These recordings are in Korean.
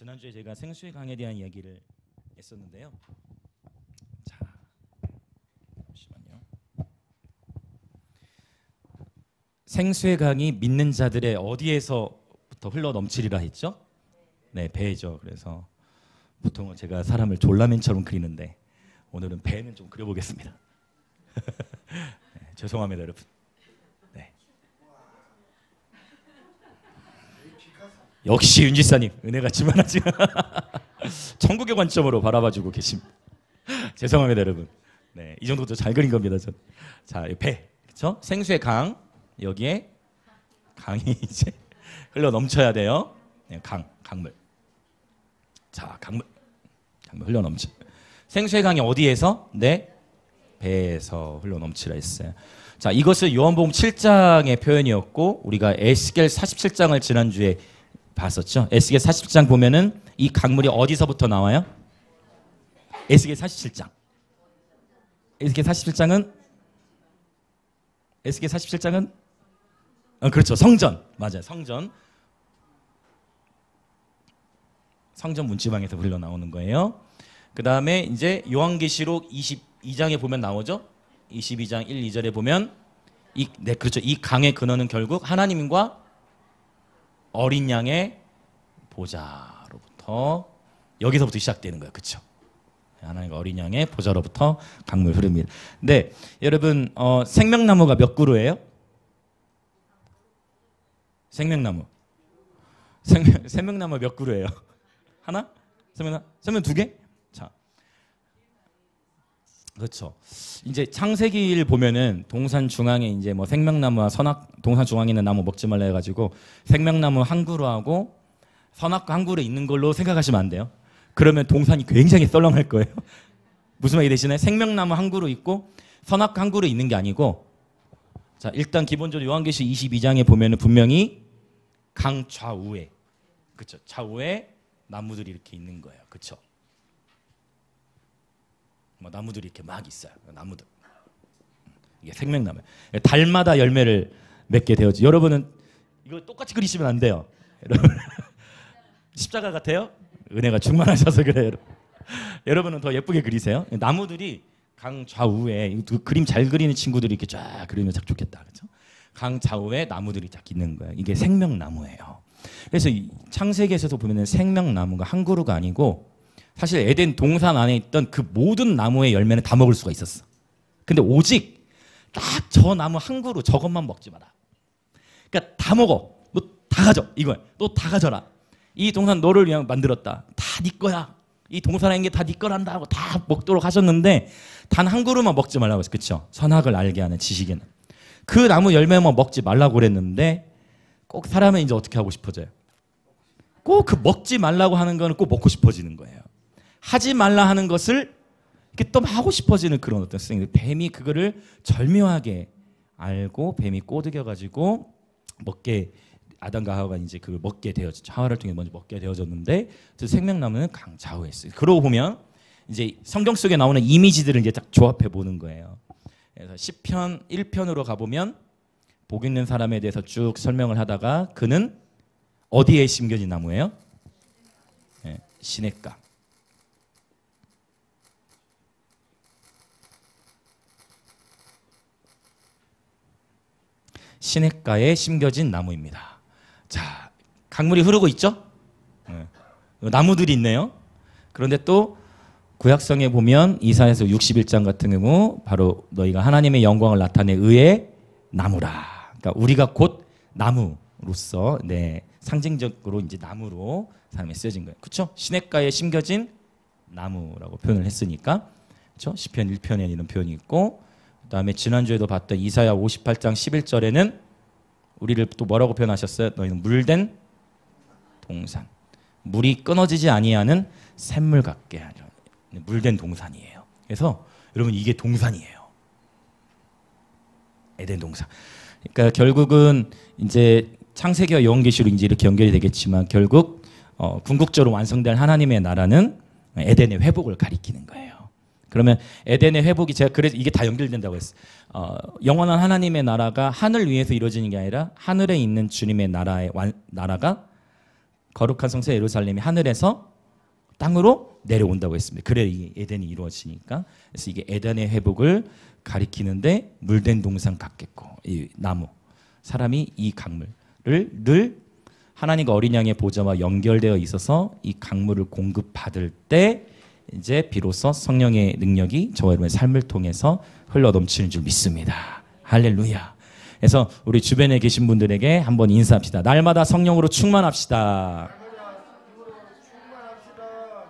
지난주에 제가 생수의 강에 대한 이야기를 했었는데요. 자, 잠시만요. 생수의 강이 믿는 자들의 어디에서부터 흘러 넘치리라 했죠? 네, 배죠. 그래서 보통은 제가 사람을 졸라맨처럼 그리는데 오늘은 배는 좀 그려보겠습니다. 네, 죄송합니다, 여러분. 네. 역시 윤지사님 은혜가 지만하지. 천국의 관점으로 바라봐주고 계십니다. 죄송합니다, 여러분. 네, 이 정도도 잘 그린 겁니다, 전. 자, 배, 그렇죠? 생수의 강, 여기에 강이 이제 흘러 넘쳐야 돼요. 네, 강물. 자, 강물 흘러 넘쳐. 생수의 강이 어디에서? 네, 배에서 흘러 넘치라 했어요. 자, 이것을 요한복음 7장의 표현이었고 우리가 에스겔 47장을 지난주에 봤었죠. 에스겔 47장 보면은 이 강물이 어디서부터 나와요? 에스겔 47장. 에스겔 47장은 그렇죠. 성전. 맞아요. 성전 문지방에서 흘러나오는 거예요. 그 다음에 이제 요한계시록 22장에 보면 나오죠. 22장 1, 2절에 보면 그렇죠. 이 강의 근원은 결국 하나님과 어린 양의 보좌로부터 여기서부터 시작되는 거예요. 그렇죠. 하나님과 어린 양의 보좌로부터 강물 흐릅니다. 네, 여러분 생명나무가 몇 그루예요? 생명나무 몇 그루예요? 하나? 생명 두 개? 자, 그렇죠. 이제 창세기를 보면은 동산 중앙에 이제 뭐 생명나무와 동산 중앙에 있는 나무 먹지 말라 해가지고 생명나무 한 그루하고 선악과 한 그루 있는 걸로 생각하시면 안 돼요. 그러면 동산이 굉장히 썰렁할 거예요. 무슨 말이 되시나요? 생명나무 한 그루 있고 선악과 한 그루 있는 게 아니고, 자, 일단 기본적으로 요한계시 22장에 보면은 분명히 강 좌우에, 그렇죠, 좌우에 나무들이 이렇게 있는 거예요. 그렇죠? 뭐 나무들이 이렇게 막 있어요. 나무들. 이게 생명나무. 달마다 열매를 맺게 되었지. 여러분은 이거 똑같이 그리시면 안 돼요. 여러분 십자가 같아요? 은혜가 충만하셔서 그래요. 여러분은 더 예쁘게 그리세요. 나무들이 강 좌우에, 그림 잘 그리는 친구들이 이렇게 쫙 그리면 딱 좋겠다. 그렇죠? 강 좌우에 나무들이 딱 있는 거예요. 이게 생명나무예요. 그래서 창세기에서도 보면은 생명나무가 한 그루가 아니고 사실 에덴 동산 안에 있던 그 모든 나무의 열매는 다 먹을 수가 있었어. 근데 오직 딱 저 나무 한 그루 저것만 먹지 마라. 그러니까 다 먹어. 너 다 가져. 이거야. 너 다 가져라. 이 동산 너를 위해 만들었다. 다 네 거야. 이 동산에 있는 게 다 네 거란다 하고 다 먹도록 하셨는데 단 한 그루만 먹지 말라고 했어. 그렇죠? 선악을 알게 하는 지식에는. 그 나무 열매만 먹지 말라고 그랬는데 꼭 사람은 이제 어떻게 하고 싶어져요? 꼭 그 먹지 말라고 하는 거는 꼭 먹고 싶어지는 거예요. 하지 말라 하는 것을 이렇게 또 하고 싶어지는 그런 어떤 스승들. 뱀이 그거를 절묘하게 알고 뱀이 꼬드겨가지고 아담과 하와가 이제 그걸 먹게 되어졌죠. 하와를 통해 먼저 먹게 되어졌는데 생명나무는 강 좌우에 있어요. 그러고 보면 이제 성경 속에 나오는 이미지들을 이제 딱 조합해 보는 거예요. 그래서 시편 1편으로 가보면 복 있는 사람에 대해서 쭉 설명을 하다가 그는 어디에 심겨진 나무예요? 네, 시냇가. 시냇가에 심겨진 나무입니다. 자, 강물이 흐르고 있죠? 네. 나무들이 있네요. 그런데 또 구약성에 보면 이사야서 61장 같은 경우 바로 너희가 하나님의 영광을 나타내 의의 나무라. 그러니까 우리가 곧 나무로서, 네, 상징적으로 이제 나무로 사람이 쓰여진 거예요. 그렇죠? 시냇가에 심겨진 나무라고 표현을 했으니까, 그렇죠? 시편 1편에 이런 표현이 있고, 그다음에 지난주에도 봤던 이사야 58장 11절에는 우리를 또 뭐라고 표현하셨어요? 너희는 물된 동산, 물이 끊어지지 아니하는 샘물 같게 하죠. 물된 동산이에요. 그래서 여러분 이게 동산이에요. 에덴 동산. 그러니까 결국은 이제 창세기와 요한계시록 이제 이렇게 연결이 되겠지만 결국 궁극적으로 완성될 하나님의 나라는 에덴의 회복을 가리키는 거예요. 그러면 에덴의 회복이, 제가 그래서 이게 다 연결된다고 했어요. 영원한 하나님의 나라가 하늘 위에서 이루어지는 게 아니라 하늘에 있는 주님의 나라가 거룩한 성소 예루살렘이 하늘에서 땅으로 내려온다고 했습니다. 그래 이게 에덴이 이루어지니까. 그래서 이게 에덴의 회복을 가리키는데 물된 동산 같겠고, 이 나무, 사람이 이 강물을 늘 하나님과 어린 양의 보좌와 연결되어 있어서 이 강물을 공급받을 때 이제 비로소 성령의 능력이 저와 여러분의 삶을 통해서 흘러 넘치는 줄 믿습니다. 할렐루야. 그래서 우리 주변에 계신 분들에게 한번 인사합시다. 날마다 성령으로 충만합시다.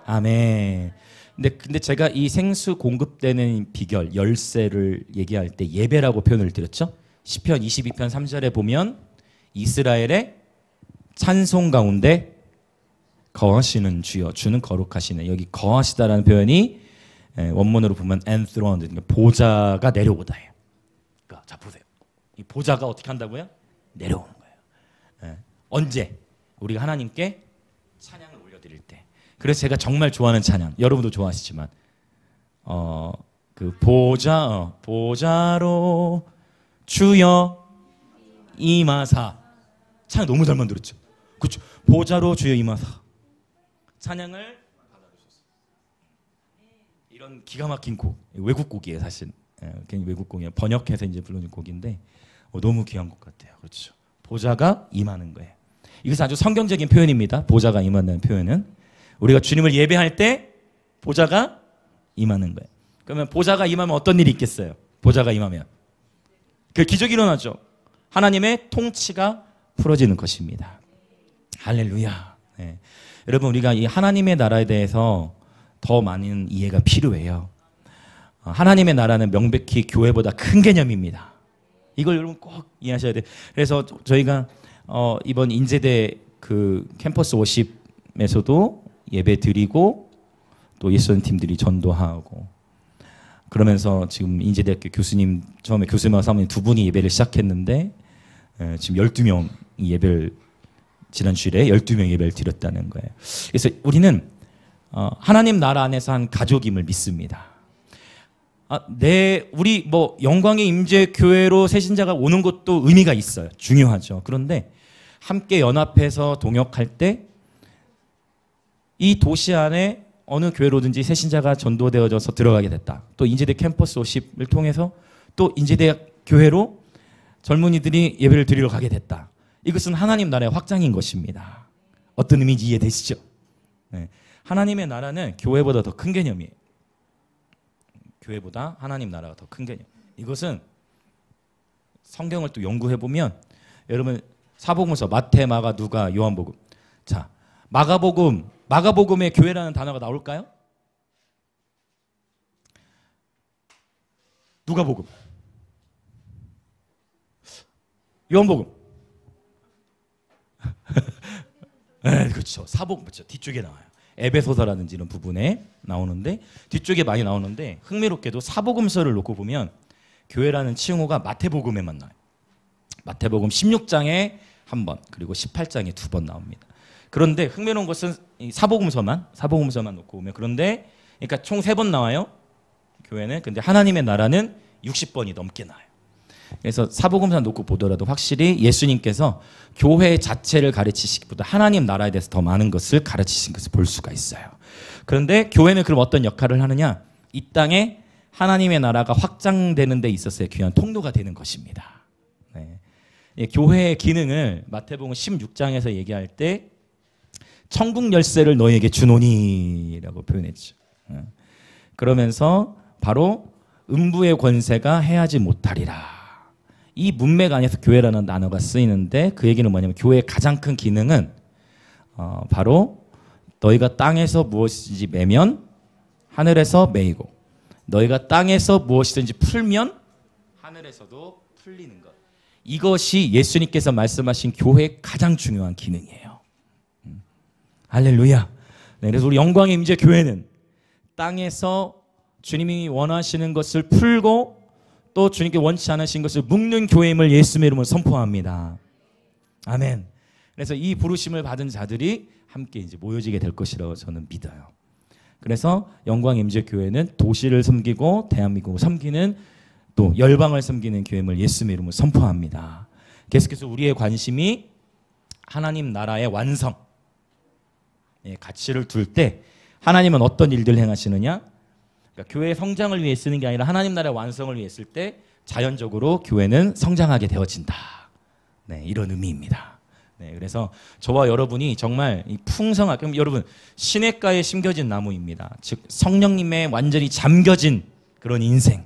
아멘. 근데 제가 이 생수 공급되는 비결, 열쇠를 얘기할 때 예배라고 표현을 드렸죠. 시편 22편 3절에 보면 이스라엘의 찬송 가운데 거하시는 주여, 주는 거룩하시네. 여기 거하시다라는 표현이 원문으로 보면 enthroned, 그러니까 보좌가 내려오다예요. 그러니까 자 보세요. 이 보좌가 어떻게 한다고요? 내려오는 거예요. 언제? 우리가 하나님께 찬양을 올려드릴 때. 그래서 제가 정말 좋아하는 찬양, 여러분도 좋아하시지만 그 보좌로 주여 임하사, 찬양 너무 잘 만들었죠. 그렇죠. 보좌로 주여 임하사 찬양을 받아주셨어요. 이런 기가 막힌 곡, 외국 곡이에요 사실. 그냥 외국 곡이에요. 번역해서 이제 불러준 곡인데 너무 귀한 것 같아요. 그렇죠. 보좌가 임하는 거예요. 이것은 아주 성경적인 표현입니다. 보좌가 임한다는 표현은. 우리가 주님을 예배할 때 보좌가 임하는 거예요. 그러면 보좌가 임하면 어떤 일이 있겠어요? 보좌가 임하면 그 기적이 일어나죠. 하나님의 통치가 풀어지는 것입니다. 할렐루야. 네. 여러분, 우리가 이 하나님의 나라에 대해서 더 많은 이해가 필요해요. 하나님의 나라는 명백히 교회보다 큰 개념입니다. 이걸 여러분 꼭 이해하셔야 돼요. 그래서 저희가 이번 인제대 그 캠퍼스 워십에서도 예배 드리고 또 예수님 팀들이 전도하고 그러면서 지금 인제대학교 교수님, 처음에 교수님과 사모님 두 분이 예배를 시작했는데 지금 12명이 예배를, 지난 주일에 12명 예배를 드렸다는 거예요. 그래서 우리는 하나님 나라 안에서 한 가족임을 믿습니다. 우리 뭐 영광의 임재 교회로 새신자가 오는 것도 의미가 있어요. 중요하죠. 그런데 함께 연합해서 동역할 때 이 도시 안에 어느 교회로든지 새신자가 전도되어져서 들어가게 됐다. 또 인제대 캠퍼스 워십을 통해서 또 인제대 교회로 젊은이들이 예배를 드리러 가게 됐다. 이것은 하나님 나라의 확장인 것입니다. 어떤 의미인지 이해되시죠? 네. 하나님의 나라는 교회보다 더 큰 개념이에요. 교회보다 하나님 나라가 더 큰 개념. 이것은 성경을 또 연구해보면 여러분 사복음서 마태, 마가, 누가, 요한복음. 자, 마가복음에 교회라는 단어가 나올까요? 누가복음, 요한복음. 네, 그렇죠. 사복음, 그렇죠. 뒤쪽에 나와요. 에베소서라든지 이런 부분에 나오는데 뒤쪽에 많이 나오는데 흥미롭게도 사복음서를 놓고 보면 교회라는 칭호가 마태복음에만 나와요. 마태복음 16장에 한 번, 그리고 18장에 두 번 나옵니다. 그런데 흥미로운 것은 사복음서만 놓고 보면, 그런데 그러니까 총 3번 나와요. 교회는. 근데 하나님의 나라는 60번이 넘게 나와요. 그래서 사복음서 놓고 보더라도 확실히 예수님께서 교회 자체를 가르치시기보다 하나님 나라에 대해서 더 많은 것을 가르치신 것을 볼 수가 있어요. 그런데 교회는 그럼 어떤 역할을 하느냐? 이 땅에 하나님의 나라가 확장되는 데 있어서의 귀한 통로가 되는 것입니다. 네. 교회의 기능을 마태복음 16장에서 얘기할 때 천국 열쇠를 너희에게 주노니라고 표현했죠. 그러면서 바로 음부의 권세가 해하지 못하리라. 이 문맥 안에서 교회라는 단어가 쓰이는데 그 얘기는 뭐냐면 교회의 가장 큰 기능은 바로 너희가 땅에서 무엇이든지 매면 하늘에서 매이고 너희가 땅에서 무엇이든지 풀면 하늘에서도 풀리는 것. 이것이 예수님께서 말씀하신 교회의 가장 중요한 기능이에요. 할렐루야. 네, 그래서 우리 영광의 임재 교회는 땅에서 주님이 원하시는 것을 풀고 또 주님께 원치 않으신 것을 묶는 교회임을 예수님의 이름으로 선포합니다. 아멘. 그래서 이 부르심을 받은 자들이 함께 이제 모여지게 될 것이라고 저는 믿어요. 그래서 영광의 임재 교회는 도시를 섬기고 대한민국을 섬기는 또 열방을 섬기는 교회임을 예수님의 이름으로 선포합니다. 계속해서 우리의 관심이 하나님 나라의 완성, 가치를 둘 때 하나님은 어떤 일들을 행하시느냐? 그러니까 교회의 성장을 위해 쓰는 게 아니라 하나님 나라의 완성을 위해 쓸 때 자연적으로 교회는 성장하게 되어진다. 네, 이런 의미입니다. 네, 그래서 저와 여러분이 정말 이 풍성한, 그럼 여러분 시냇가에 심겨진 나무입니다. 즉 성령님의 완전히 잠겨진 그런 인생,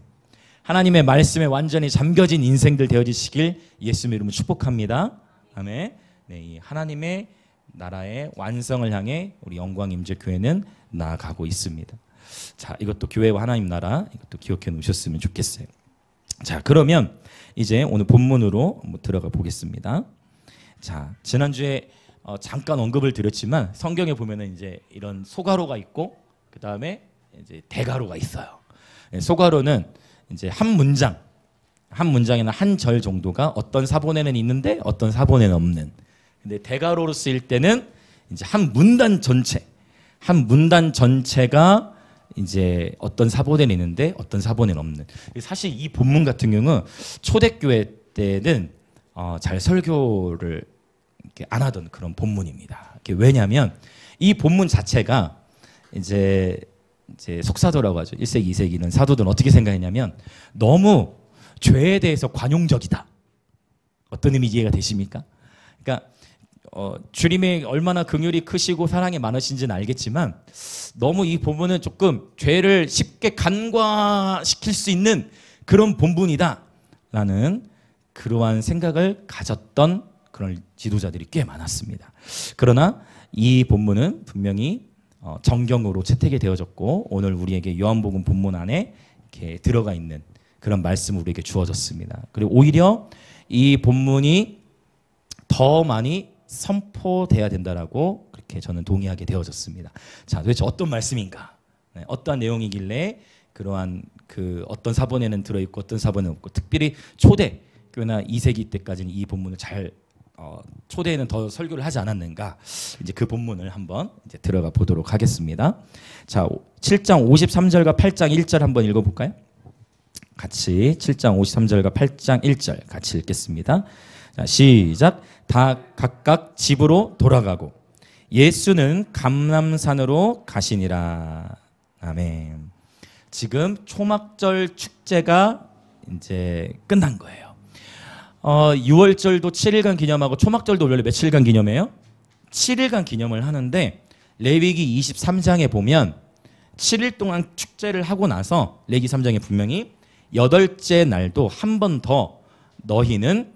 하나님의 말씀에 완전히 잠겨진 인생들 되어지시길 예수님의 이름으로 축복합니다. 아멘. 네, 이 하나님의 나라의 완성을 향해 우리 영광임재교회는 나아가고 있습니다. 자, 이것도 교회와 하나님 나라, 이것도 기억해 놓으셨으면 좋겠어요. 자, 그러면 이제 오늘 본문으로 한번 들어가 보겠습니다. 자, 지난주에 잠깐 언급을 드렸지만 성경에 보면은 이제 이런 소가로가 있고 그 다음에 이제 대가로가 있어요. 소가로는 이제 한 문장이나 한 절 정도가 어떤 사본에는 있는데 어떤 사본에는 없는. 근데 대가로로 쓰일 때는 이제 한 문단 전체가 이제 어떤 사본에는 있는데 어떤 사본에는 없는. 사실 이 본문 같은 경우는 초대교회 때는 잘 설교를 이렇게 안 하던 그런 본문입니다. 왜냐하면 이 본문 자체가 이제 속사도라고 하죠. 1세기, 2세기는 사도들은 어떻게 생각했냐면 너무 죄에 대해서 관용적이다. 어떤 의미 이해가 되십니까? 그러니까 주님이 얼마나 긍휼이 크시고 사랑이 많으신지는 알겠지만 너무 이 본문은 조금 죄를 쉽게 간과시킬 수 있는 그런 본문이다라는 그러한 생각을 가졌던 그런 지도자들이 꽤 많았습니다. 그러나 이 본문은 분명히 정경으로 채택이 되어졌고 오늘 우리에게 요한복음 본문 안에 이렇게 들어가 있는 그런 말씀을 우리에게 주어졌습니다. 그리고 오히려 이 본문이 더 많이 선포돼야 된다라고 그렇게 저는 동의하게 되어졌습니다. 자, 도대체 어떤 말씀인가? 네, 어떠한 내용이길래 그러한 어떤 사본에는 들어있고 어떤 사본에는 없고 특별히 초대교회나 2세기 때까지는 이 본문을 잘 초대에는 더 설교를 하지 않았는가? 이제 그 본문을 한번 이제 들어가 보도록 하겠습니다. 자, 7장 53절과 8장 1절 한번 읽어볼까요? 같이 7장 53절과 8장 1절 같이 읽겠습니다. 자, 시작. 다 각각 집으로 돌아가고 예수는 감람산으로 가시니라. 아멘. 지금 초막절 축제가 이제 끝난 거예요. 6월절도 7일간 기념하고 초막절도 원래 며칠간 기념해요? 7일간 기념을 하는데 레위기 23장에 보면 7일 동안 축제를 하고 나서 레위기 3장에 분명히 8째 날도 한 번 더 너희는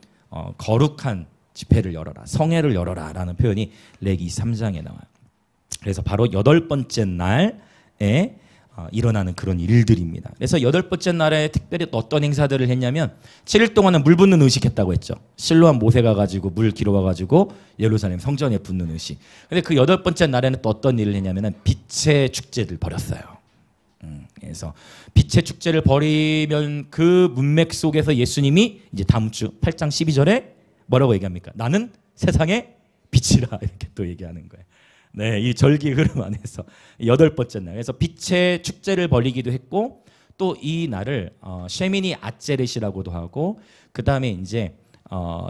거룩한 집회를 열어라, 성회를 열어라 라는 표현이 레위기 3장에 나와요. 그래서 바로 8번째 날에 일어나는 그런 일들입니다. 그래서 8번째 날에 특별히 어떤 행사들을 했냐면 7일 동안은 물 붓는 의식했다고 했죠. 실로암 모세 가가지고 물 길어와가지고 예루살렘 성전에 붓는 의식. 근데 그 8번째 날에는 또 어떤 일을 했냐면 빛의 축제를 벌였어요. 그래서 빛의 축제를 벌이면 그 문맥 속에서 예수님이 이제 다음 주 8장 12절에 뭐라고 얘기합니까? 나는 세상의 빛이라 이렇게 또 얘기하는 거예요. 네, 이 절기 흐름 안에서 8번째 날. 그래서 빛의 축제를 벌이기도 했고 또 이 날을 쉐미니 아체렛이라고도 하고 그 다음에 이제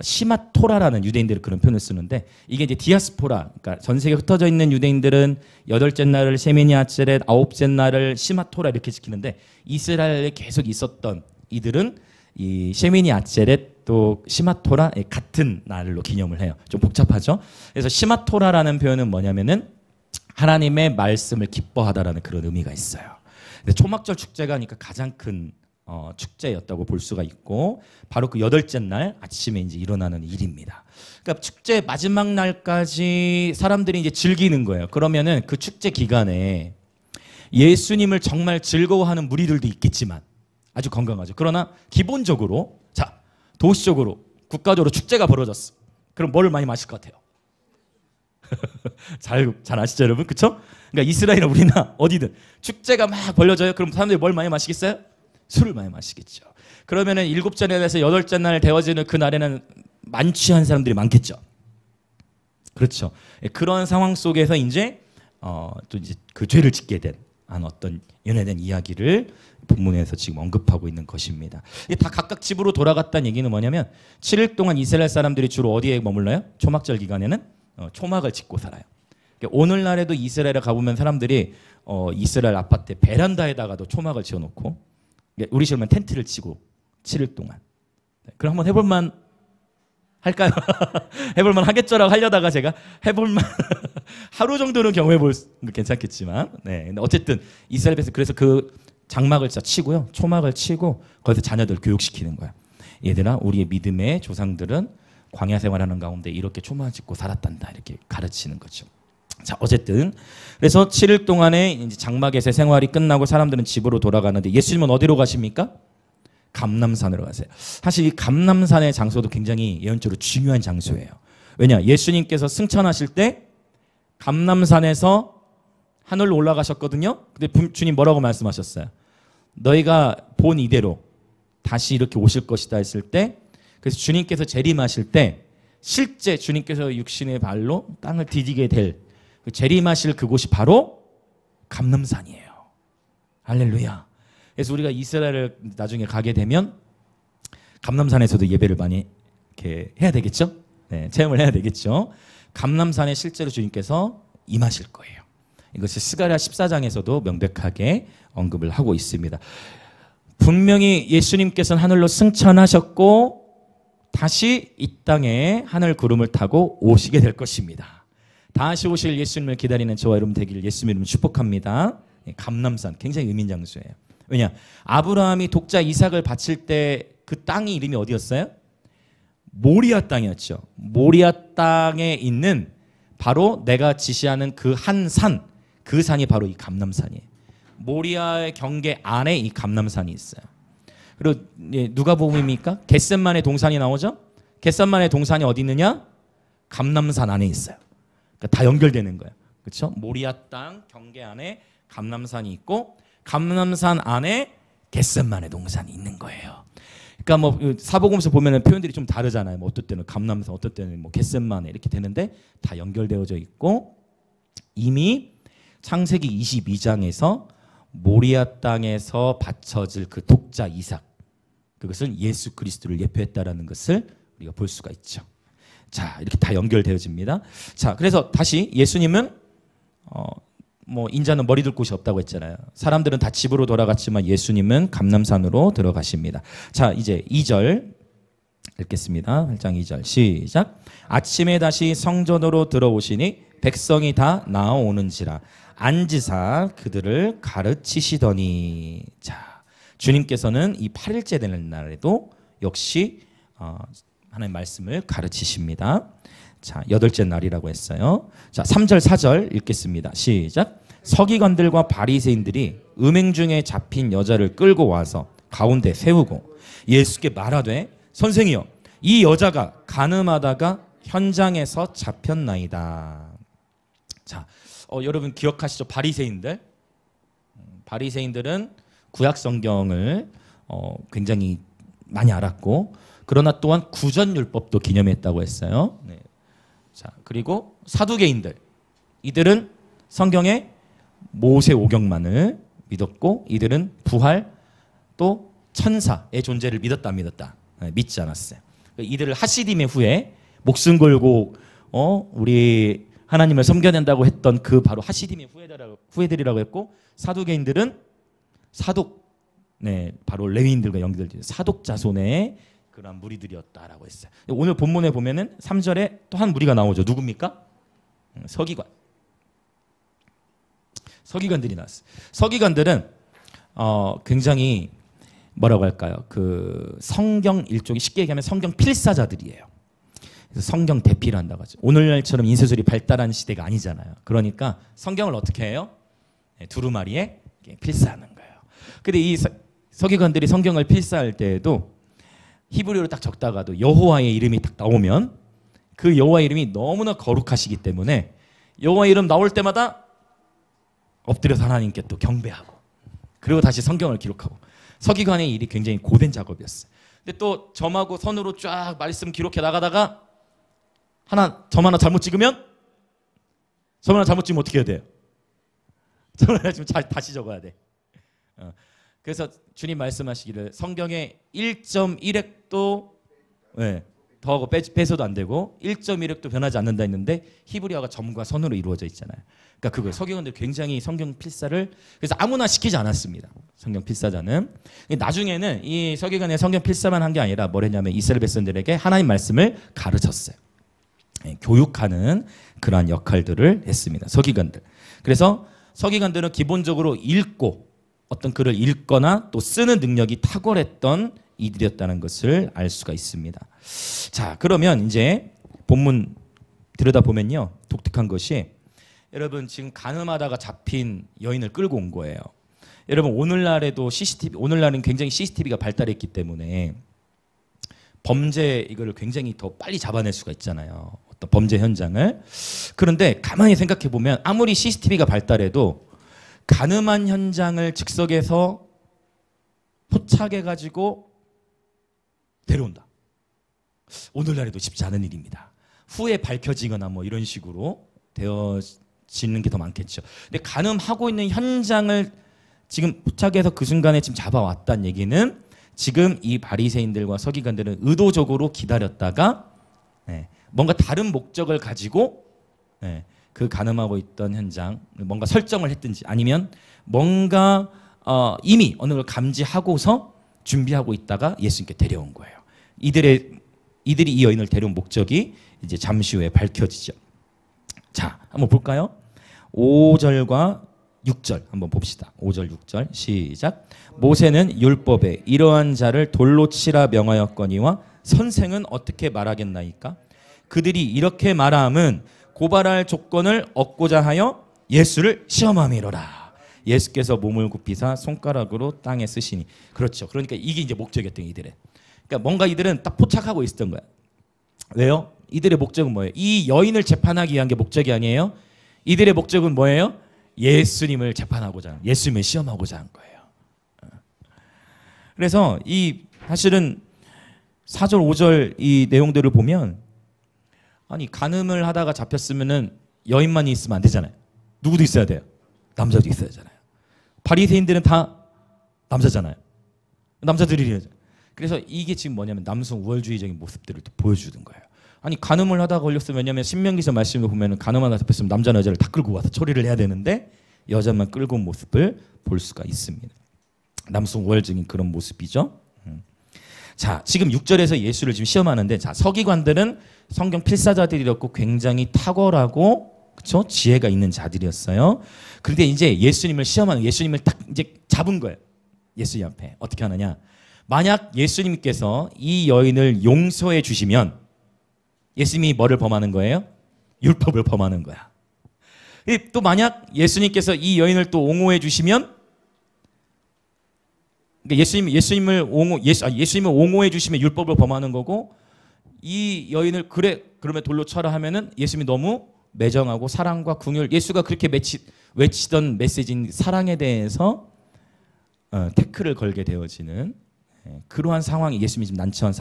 시마토라라는 유대인들이 그런 표현을 쓰는데 이게 이제 디아스포라, 그러니까 전 세계에 흩어져 있는 유대인들은 8째 날을 쉐미니 아체렛, 9째 날을 시마토라 이렇게 지키는데 이스라엘에 계속 있었던 이들은 이 쉐미니 아체렛 또 시마토라 같은 날로 기념을 해요. 좀 복잡하죠? 그래서 시마토라라는 표현은 뭐냐면은 하나님의 말씀을 기뻐하다라는 그런 의미가 있어요. 근데 초막절 축제가 그러니까 가장 큰 축제였다고 볼 수가 있고 바로 그 8째 날 아침에 이제 일어나는 일입니다. 그러니까 축제 마지막 날까지 사람들이 이제 즐기는 거예요. 그러면은 그 축제 기간에 예수님을 정말 즐거워하는 무리들도 있겠지만 아주 건강하죠. 그러나 기본적으로 자 도시적으로 국가적으로 축제가 벌어졌어. 그럼 뭘 많이 마실 것 같아요? 잘 아시죠 여러분? 그쵸? 그러니까 이스라엘이나 우리나 어디든 축제가 막 벌려져요. 그럼 사람들이 뭘 많이 마시겠어요? 술을 많이 마시겠죠. 그러면은 7째 날에서 8째 날 되어지는 그 날에는 만취한 사람들이 많겠죠. 그렇죠. 그런 상황 속에서 이제 또 이제 그 죄를 짓게 된 어떤 연애된 이야기를 본문에서 지금 언급하고 있는 것입니다. 다 각각 집으로 돌아갔다는 얘기는 뭐냐면 7일 동안 이스라엘 사람들이 주로 어디에 머물러요? 초막절 기간에는 초막을 짓고 살아요. 오늘날에도 이스라엘에 가보면 사람들이 이스라엘 아파트 베란다에다가도 초막을 지어놓고 우리 식으로 텐트를 치고 7일 동안. 그럼 한번 해볼만 할까요? 해볼만 하겠죠라고 하려다가 제가 해볼만 하루 정도는 경험해볼 괜찮겠지만, 네. 근데 어쨌든 이스라엘에서 그래서 그 장막을 진짜 치고요, 초막을 치고 거기서 자녀들 교육시키는 거야. 얘들아, 우리의 믿음의 조상들은 광야 생활하는 가운데 이렇게 초막을 짓고 살았단다, 이렇게 가르치는 거죠. 자, 어쨌든 그래서 7일 동안의 이제 장막에서 생활이 끝나고 사람들은 집으로 돌아가는데 예수님은 어디로 가십니까? 감람산으로 가세요. 사실 이 감람산의 장소도 굉장히 예언적으로 중요한 장소예요. 왜냐? 예수님께서 승천하실 때 감람산에서 하늘로 올라가셨거든요. 근데 주님 뭐라고 말씀하셨어요? 너희가 본 이대로 다시 이렇게 오실 것이다 했을 때, 그래서 주님께서 재림하실 때 실제 주님께서 육신의 발로 땅을 디디게 될 재림하실 그곳이 바로 감람산이에요. 할렐루야. 그래서 우리가 이스라엘을 나중에 가게 되면 감람산에서도 예배를 많이 이렇게 해야 되겠죠? 네, 체험을 해야 되겠죠. 감람산에 실제로 주님께서 임하실 거예요. 이것이 스가랴 14장에서도 명백하게 언급을 하고 있습니다. 분명히 예수님께서는 하늘로 승천하셨고 다시 이 땅에 하늘 구름을 타고 오시게 될 것입니다. 다시 오실 예수님을 기다리는 저와 여러분 되기를 예수님 이름으로 축복합니다. 감람산 굉장히 의미 있는 장소예요. 왜냐? 아브라함이 독자 이삭을 바칠 때 그 땅이 이름이 어디였어요? 모리아 땅이었죠. 모리아 땅에 있는 바로 내가 지시하는 그 한 산, 그 산이 바로 이 감람산이에요. 모리아의 경계 안에 이 감람산이 있어요. 그리고 누가복음입니까? 겟셋만의 동산이 나오죠. 겟셋만의 동산이 어디 있느냐? 감람산 안에 있어요. 그러니까 다 연결되는 거예요. 그렇죠? 모리아 땅 경계 안에 감람산이 있고 감람산 안에 겟셋만의 동산이 있는 거예요. 그러니까 뭐 사복음서 보면은 표현들이 좀 다르잖아요. 뭐 어떨 때는 감람산, 어떨 때는 뭐 겟셋만에 이렇게 되는데 다 연결되어져 있고 이미 창세기 22장에서 모리아 땅에서 바쳐질 그 독자 이삭, 그것은 예수 그리스도를 예표했다라는 것을 우리가 볼 수가 있죠. 자, 이렇게 다 연결되어집니다. 자, 그래서 다시 예수님은 뭐 인자는 머리 둘 곳이 없다고 했잖아요. 사람들은 다 집으로 돌아갔지만 예수님은 감람산으로 들어가십니다. 자, 이제 2절 읽겠습니다. 8장 2절 시작. 아침에 다시 성전으로 들어오시니 백성이 다 나아오는지라 앉으사 그들을 가르치시더니. 자, 주님께서는 이 8일째 되는 날에도 역시 하나님의 말씀을 가르치십니다. 자, 8째 날이라고 했어요. 자, 3절 4절 읽겠습니다. 시작. 서기관들과 바리새인들이 음행 중에 잡힌 여자를 끌고 와서 가운데 세우고 예수께 말하되 선생이여, 이 여자가 간음하다가 현장에서 잡혔나이다. 자, 여러분 기억하시죠? 바리새인들. 바리새인들은 구약 성경을 굉장히 많이 알았고, 그러나 또한 구전율법도 기념했다고 했어요. 네. 자, 그리고 사두개인들, 이들은 성경의 모세 오경만을 믿었고, 이들은 부활 또 천사의 존재를 믿었다 안 믿었다? 네, 믿지 않았어요. 이들을 하시딤의 후에 목숨 걸고 우리 하나님을 섬겨낸다고 했던 그 바로 하시딤의 후예들이라고 했고, 사두개인들은 사독, 네, 바로 레위인들과 연결된 사독 자손의 그런 무리들이었다라고 했어요. 오늘 본문에 보면은 3절에 또 한 무리가 나오죠. 누굽니까? 서기관. 서기관들이 나왔어요. 서기관들은 굉장히 뭐라고 할까요? 그 성경 일종의 쉽게 얘기하면 성경 필사자들이에요. 그래서 성경 대피를 한다고 하죠. 오늘날처럼 인쇄술이 발달한 시대가 아니잖아요. 그러니까 성경을 어떻게 해요? 네, 두루마리에 필사하는 거예요. 근데 이 서기관들이 성경을 필사할 때에도 히브리어로 딱 적다가도 여호와의 이름이 딱 나오면 그 여호와의 이름이 너무나 거룩하시기 때문에 여호와의 이름 나올 때마다 엎드려서 하나님께 또 경배하고, 그리고 다시 성경을 기록하고. 서기관의 일이 굉장히 고된 작업이었어요. 근데 또 점하고 선으로 쫙 말씀 기록해 나가다가 점 하나 잘못 찍으면, 점 하나 잘못 찍으면 어떻게 해야 돼요? 점 하나 찍으면 다시 적어야 돼. 그래서 주님 말씀하시기를 성경의 1.1획도 더하고 빼서도 안 되고 1.16도 변하지 않는다 했는데 히브리어가 점과 선으로 이루어져 있잖아요. 그러니까 그거예요. 서기관들 굉장히 성경 필사를 그래서 아무나 시키지 않았습니다. 성경 필사자는. 나중에는 이 서기관의 성경 필사만 한 게 아니라 뭘 했냐면 이스라엘 백성들에게 하나님 말씀을 가르쳤어요. 교육하는 그러한 역할들을 했습니다. 서기관들. 그래서 서기관들은 기본적으로 읽고 어떤 글을 읽거나 또 쓰는 능력이 탁월했던 이들이었다는 것을 알 수가 있습니다. 자, 그러면 이제 본문 들여다보면요. 독특한 것이 여러분 지금 가늠하다가 잡힌 여인을 끌고 온 거예요. 여러분 오늘날에도 CCTV, 오늘날은 굉장히 CCTV가 발달했기 때문에 범죄 이거를 굉장히 더 빨리 잡아낼 수가 있잖아요. 어떤 범죄 현장을. 그런데 가만히 생각해 보면 아무리 CCTV가 발달해도 가늠한 현장을 즉석에서 포착해 가지고 데려온다. 오늘날에도 쉽지 않은 일입니다. 후에 밝혀지거나 뭐 이런 식으로 되어지는 게 더 많겠죠. 근데 가늠하고 있는 현장을 지금 포착해서 그 순간에 지금 잡아왔다는 얘기는 지금 이 바리새인들과 서기관들은 의도적으로 기다렸다가 뭔가 다른 목적을 가지고 그 가늠하고 있던 현장 뭔가 설정을 했든지 아니면 뭔가 이미 어느 걸 감지하고서 준비하고 있다가 예수님께 데려온 거예요. 이들이 이 여인을 데려온 목적이 이제 잠시 후에 밝혀지죠. 자, 한번 볼까요? 5절과 6절 한번 봅시다. 5절 6절 시작. 모세는 율법에 이러한 자를 돌로 치라 명하였거니와 선생은 어떻게 말하겠나이까? 그들이 이렇게 말함은 고발할 조건을 얻고자 하여 예수를 시험함이로라. 예수께서 몸을 굽히사 손가락으로 땅에 쓰시니. 그렇죠. 그러니까 이게 이제 목적이었던 이들의. 그러니까 뭔가 이들은 딱 포착하고 있었던 거야. 왜요? 이들의 목적은 뭐예요? 이 여인을 재판하기 위한 게 목적이 아니에요. 이들의 목적은 뭐예요? 예수님을 재판하고자, 예수님을 시험하고자 한 거예요. 그래서 이 사실은 4절, 5절 이 내용들을 보면 아니 간음을 하다가 잡혔으면은 여인만이 있으면 안 되잖아요. 누구도 있어야 돼요. 남자도 있어야 되잖아요. 바리새인들은 다 남자잖아요. 남자들이 그래서 이게 지금 뭐냐면 남성 우월주의적인 모습들을 또 보여주는 거예요. 아니 간음을 하다가 걸렸으면 왜냐면 신명기서 말씀을 보면 간음하다 잡혔으면 남자나 여자를 다 끌고 와서 처리를 해야 되는데 여자만 끌고 온 모습을 볼 수가 있습니다. 남성 우월적인 그런 모습이죠. 자, 지금 6절에서 예수를 지금 시험하는데 자, 서기관들은 성경 필사자들이었고 굉장히 탁월하고 그렇죠? 지혜가 있는 자들이었어요. 그런데 이제 예수님을 시험하는 예수님을 딱 이제 잡은 거예요. 예수님 앞에 어떻게 하느냐? 만약 예수님께서 이 여인을 용서해 주시면 예수님이 뭐를 범하는 거예요? 율법을 범하는 거야. 또 만약 예수님께서 이 여인을 또 옹호해 주시면 그러니까 예수님을 옹호해 주시면 율법을 범하는 거고 이 여인을 그러면 돌로 쳐라 하면은 예수님이 너무 매정하고 사랑과 궁율 예수가 그렇게 외치던 메시지인 사랑에 대해서 태클을 걸게 되어지는 그러한 상황이 예수님이 지금 난처한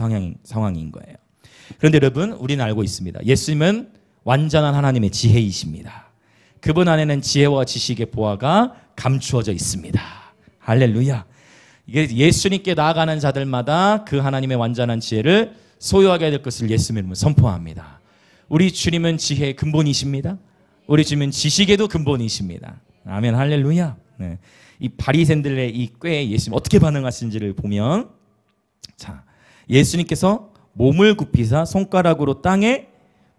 상황인 거예요. 그런데 여러분 우리는 알고 있습니다. 예수님은 완전한 하나님의 지혜이십니다. 그분 안에는 지혜와 지식의 보화가 감추어져 있습니다. 할렐루야. 이게 예수님께 나아가는 자들마다 그 하나님의 완전한 지혜를 소유하게 될 것을 예수님은 선포합니다. 우리 주님은 지혜의 근본이십니다. 우리 주님은 지식에도 근본이십니다. 아멘 할렐루야. 네. 이 바리새인들의 이 꾀에 예수님 어떻게 반응하시는지를 보면 자 예수님께서 몸을 굽히사 손가락으로 땅에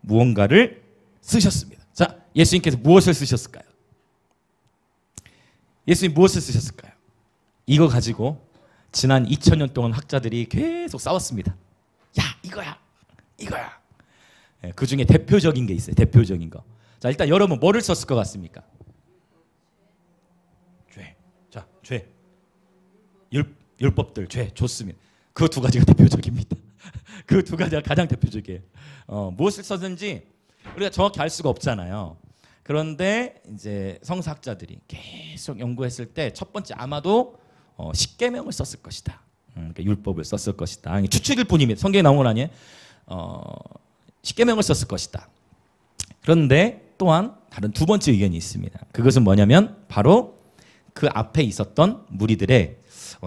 무언가를 쓰셨습니다. 자 예수님께서 무엇을 쓰셨을까요? 예수님 무엇을 쓰셨을까요? 이거 가지고 지난 2000년 동안 학자들이 계속 싸웠습니다. 야 이거야. 그 중에 대표적인 게 있어요. 대표적인 거. 자 일단 여러분 뭐를 썼을 것 같습니까? 죄. 자 죄. 율법들 죄 좋습니다. 그 두 가지가 대표적입니다. 그 두 가지가 가장 대표적이에요. 무엇을 썼는지 우리가 정확히 알 수가 없잖아요. 그런데 이제 성서학자들이 계속 연구했을 때 첫 번째 아마도 십계명을 썼을 것이다. 그러니까 율법을 썼을 것이다. 추측일 뿐입니다. 성경에 나온 건 아니에요. 십계명을 썼을 것이다. 그런데 또한 다른 두 번째 의견이 있습니다. 그것은 뭐냐면 바로 그 앞에 있었던 무리들의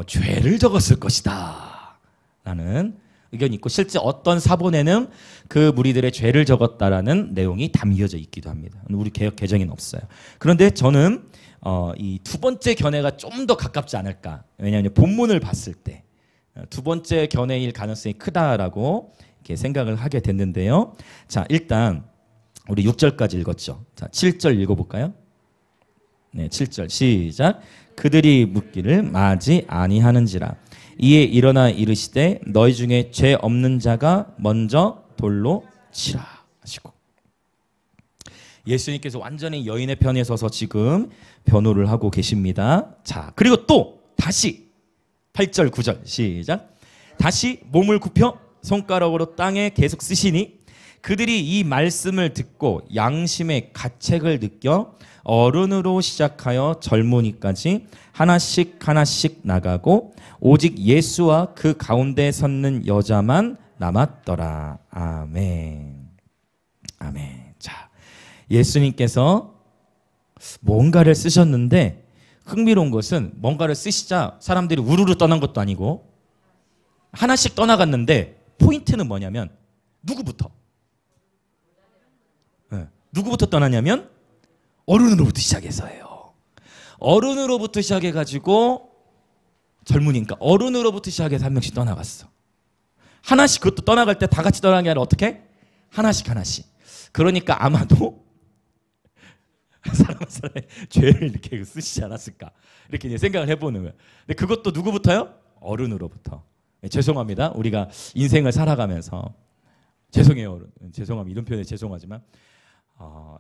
죄를 적었을 것이다. 라는 의견이 있고 실제 어떤 사본에는 그 무리들의 죄를 적었다라는 내용이 담겨져 있기도 합니다. 우리 개역 개정에는 없어요. 그런데 저는 이 두 번째 견해가 좀 더 가깝지 않을까. 왜냐하면 본문을 봤을 때 두 번째 견해일 가능성이 크다라고 이렇게 생각을 하게 됐는데요. 자, 일단 우리 6절까지 읽었죠. 자, 7절 읽어볼까요? 네, 7절 시작. 그들이 묻기를 마지 아니하는지라. 이에 일어나 이르시되 너희 중에 죄 없는 자가 먼저 돌로 치라 하시고, 예수님께서 완전히 여인의 편에 서서 지금 변호를 하고 계십니다. 자, 그리고 또 다시 8절 9절 시작. 다시 몸을 굽혀 손가락으로 땅에 계속 쓰시니 그들이 이 말씀을 듣고 양심의 가책을 느껴 어른으로 시작하여 젊은이까지 하나씩 하나씩 나가고 오직 예수와 그 가운데 섰는 여자만 남았더라. 아멘. 아멘. 자, 예수님께서 뭔가를 쓰셨는데 흥미로운 것은 뭔가를 쓰시자 사람들이 우르르 떠난 것도 아니고 하나씩 떠나갔는데 포인트는 뭐냐면 누구부터? 네. 누구부터 떠나냐면 어른으로부터 시작해서예요. 어른으로부터 시작해가지고 젊은이니까 어른으로부터 시작해서 한 명씩 떠나갔어. 하나씩 그것도 떠나갈 때 다 같이 떠나는 게 아니라 어떻게? 하나씩 하나씩. 그러니까 아마도 사람 한 사람의 죄를 이렇게 쓰시지 않았을까 이렇게 이제 생각을 해보는 거예요. 근데 그것도 누구부터요? 어른으로부터. 네, 죄송합니다. 우리가 인생을 살아가면서 죄송해요. 어른. 죄송합니다. 이런 표현에 죄송하지만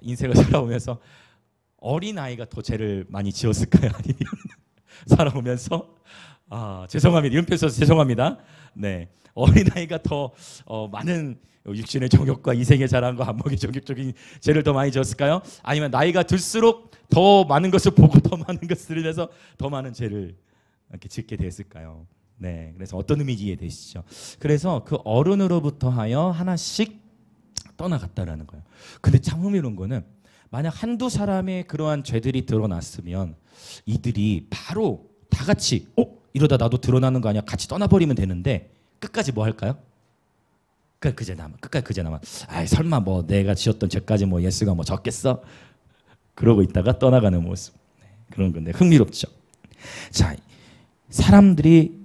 인생을 살아오면서 어린아이가 더 죄를 많이 지었을까요? 아니면 살아오면서 죄송합니다. 이런 표현 써서 죄송합니다. 네, 어린아이가 더 많은 육신의 정욕과 이생의 자랑과 안목의 정욕적인 죄를 더 많이 지었을까요? 아니면 나이가 들수록 더 많은 것을 보고 더 많은 것을 들여서 더 많은 죄를 이렇게 짓게 됐을까요? 네, 그래서 어떤 의미인지 이해되시죠? 그래서 그 어른으로부터 하여 하나씩 떠나갔다라는 거예요. 근데 참 흥미로운 거는 만약 한두 사람의 그러한 죄들이 드러났으면 이들이 바로 다 같이 이러다 나도 드러나는 거 아니야? 같이 떠나버리면 되는데 끝까지 뭐 할까요? 끝까지 그제 남아. 설마 뭐 내가 지었던 죄까지 뭐 예수가 뭐 졌겠어? 그러고 있다가 떠나가는 모습. 그런 건데 흥미롭죠. 자, 사람들이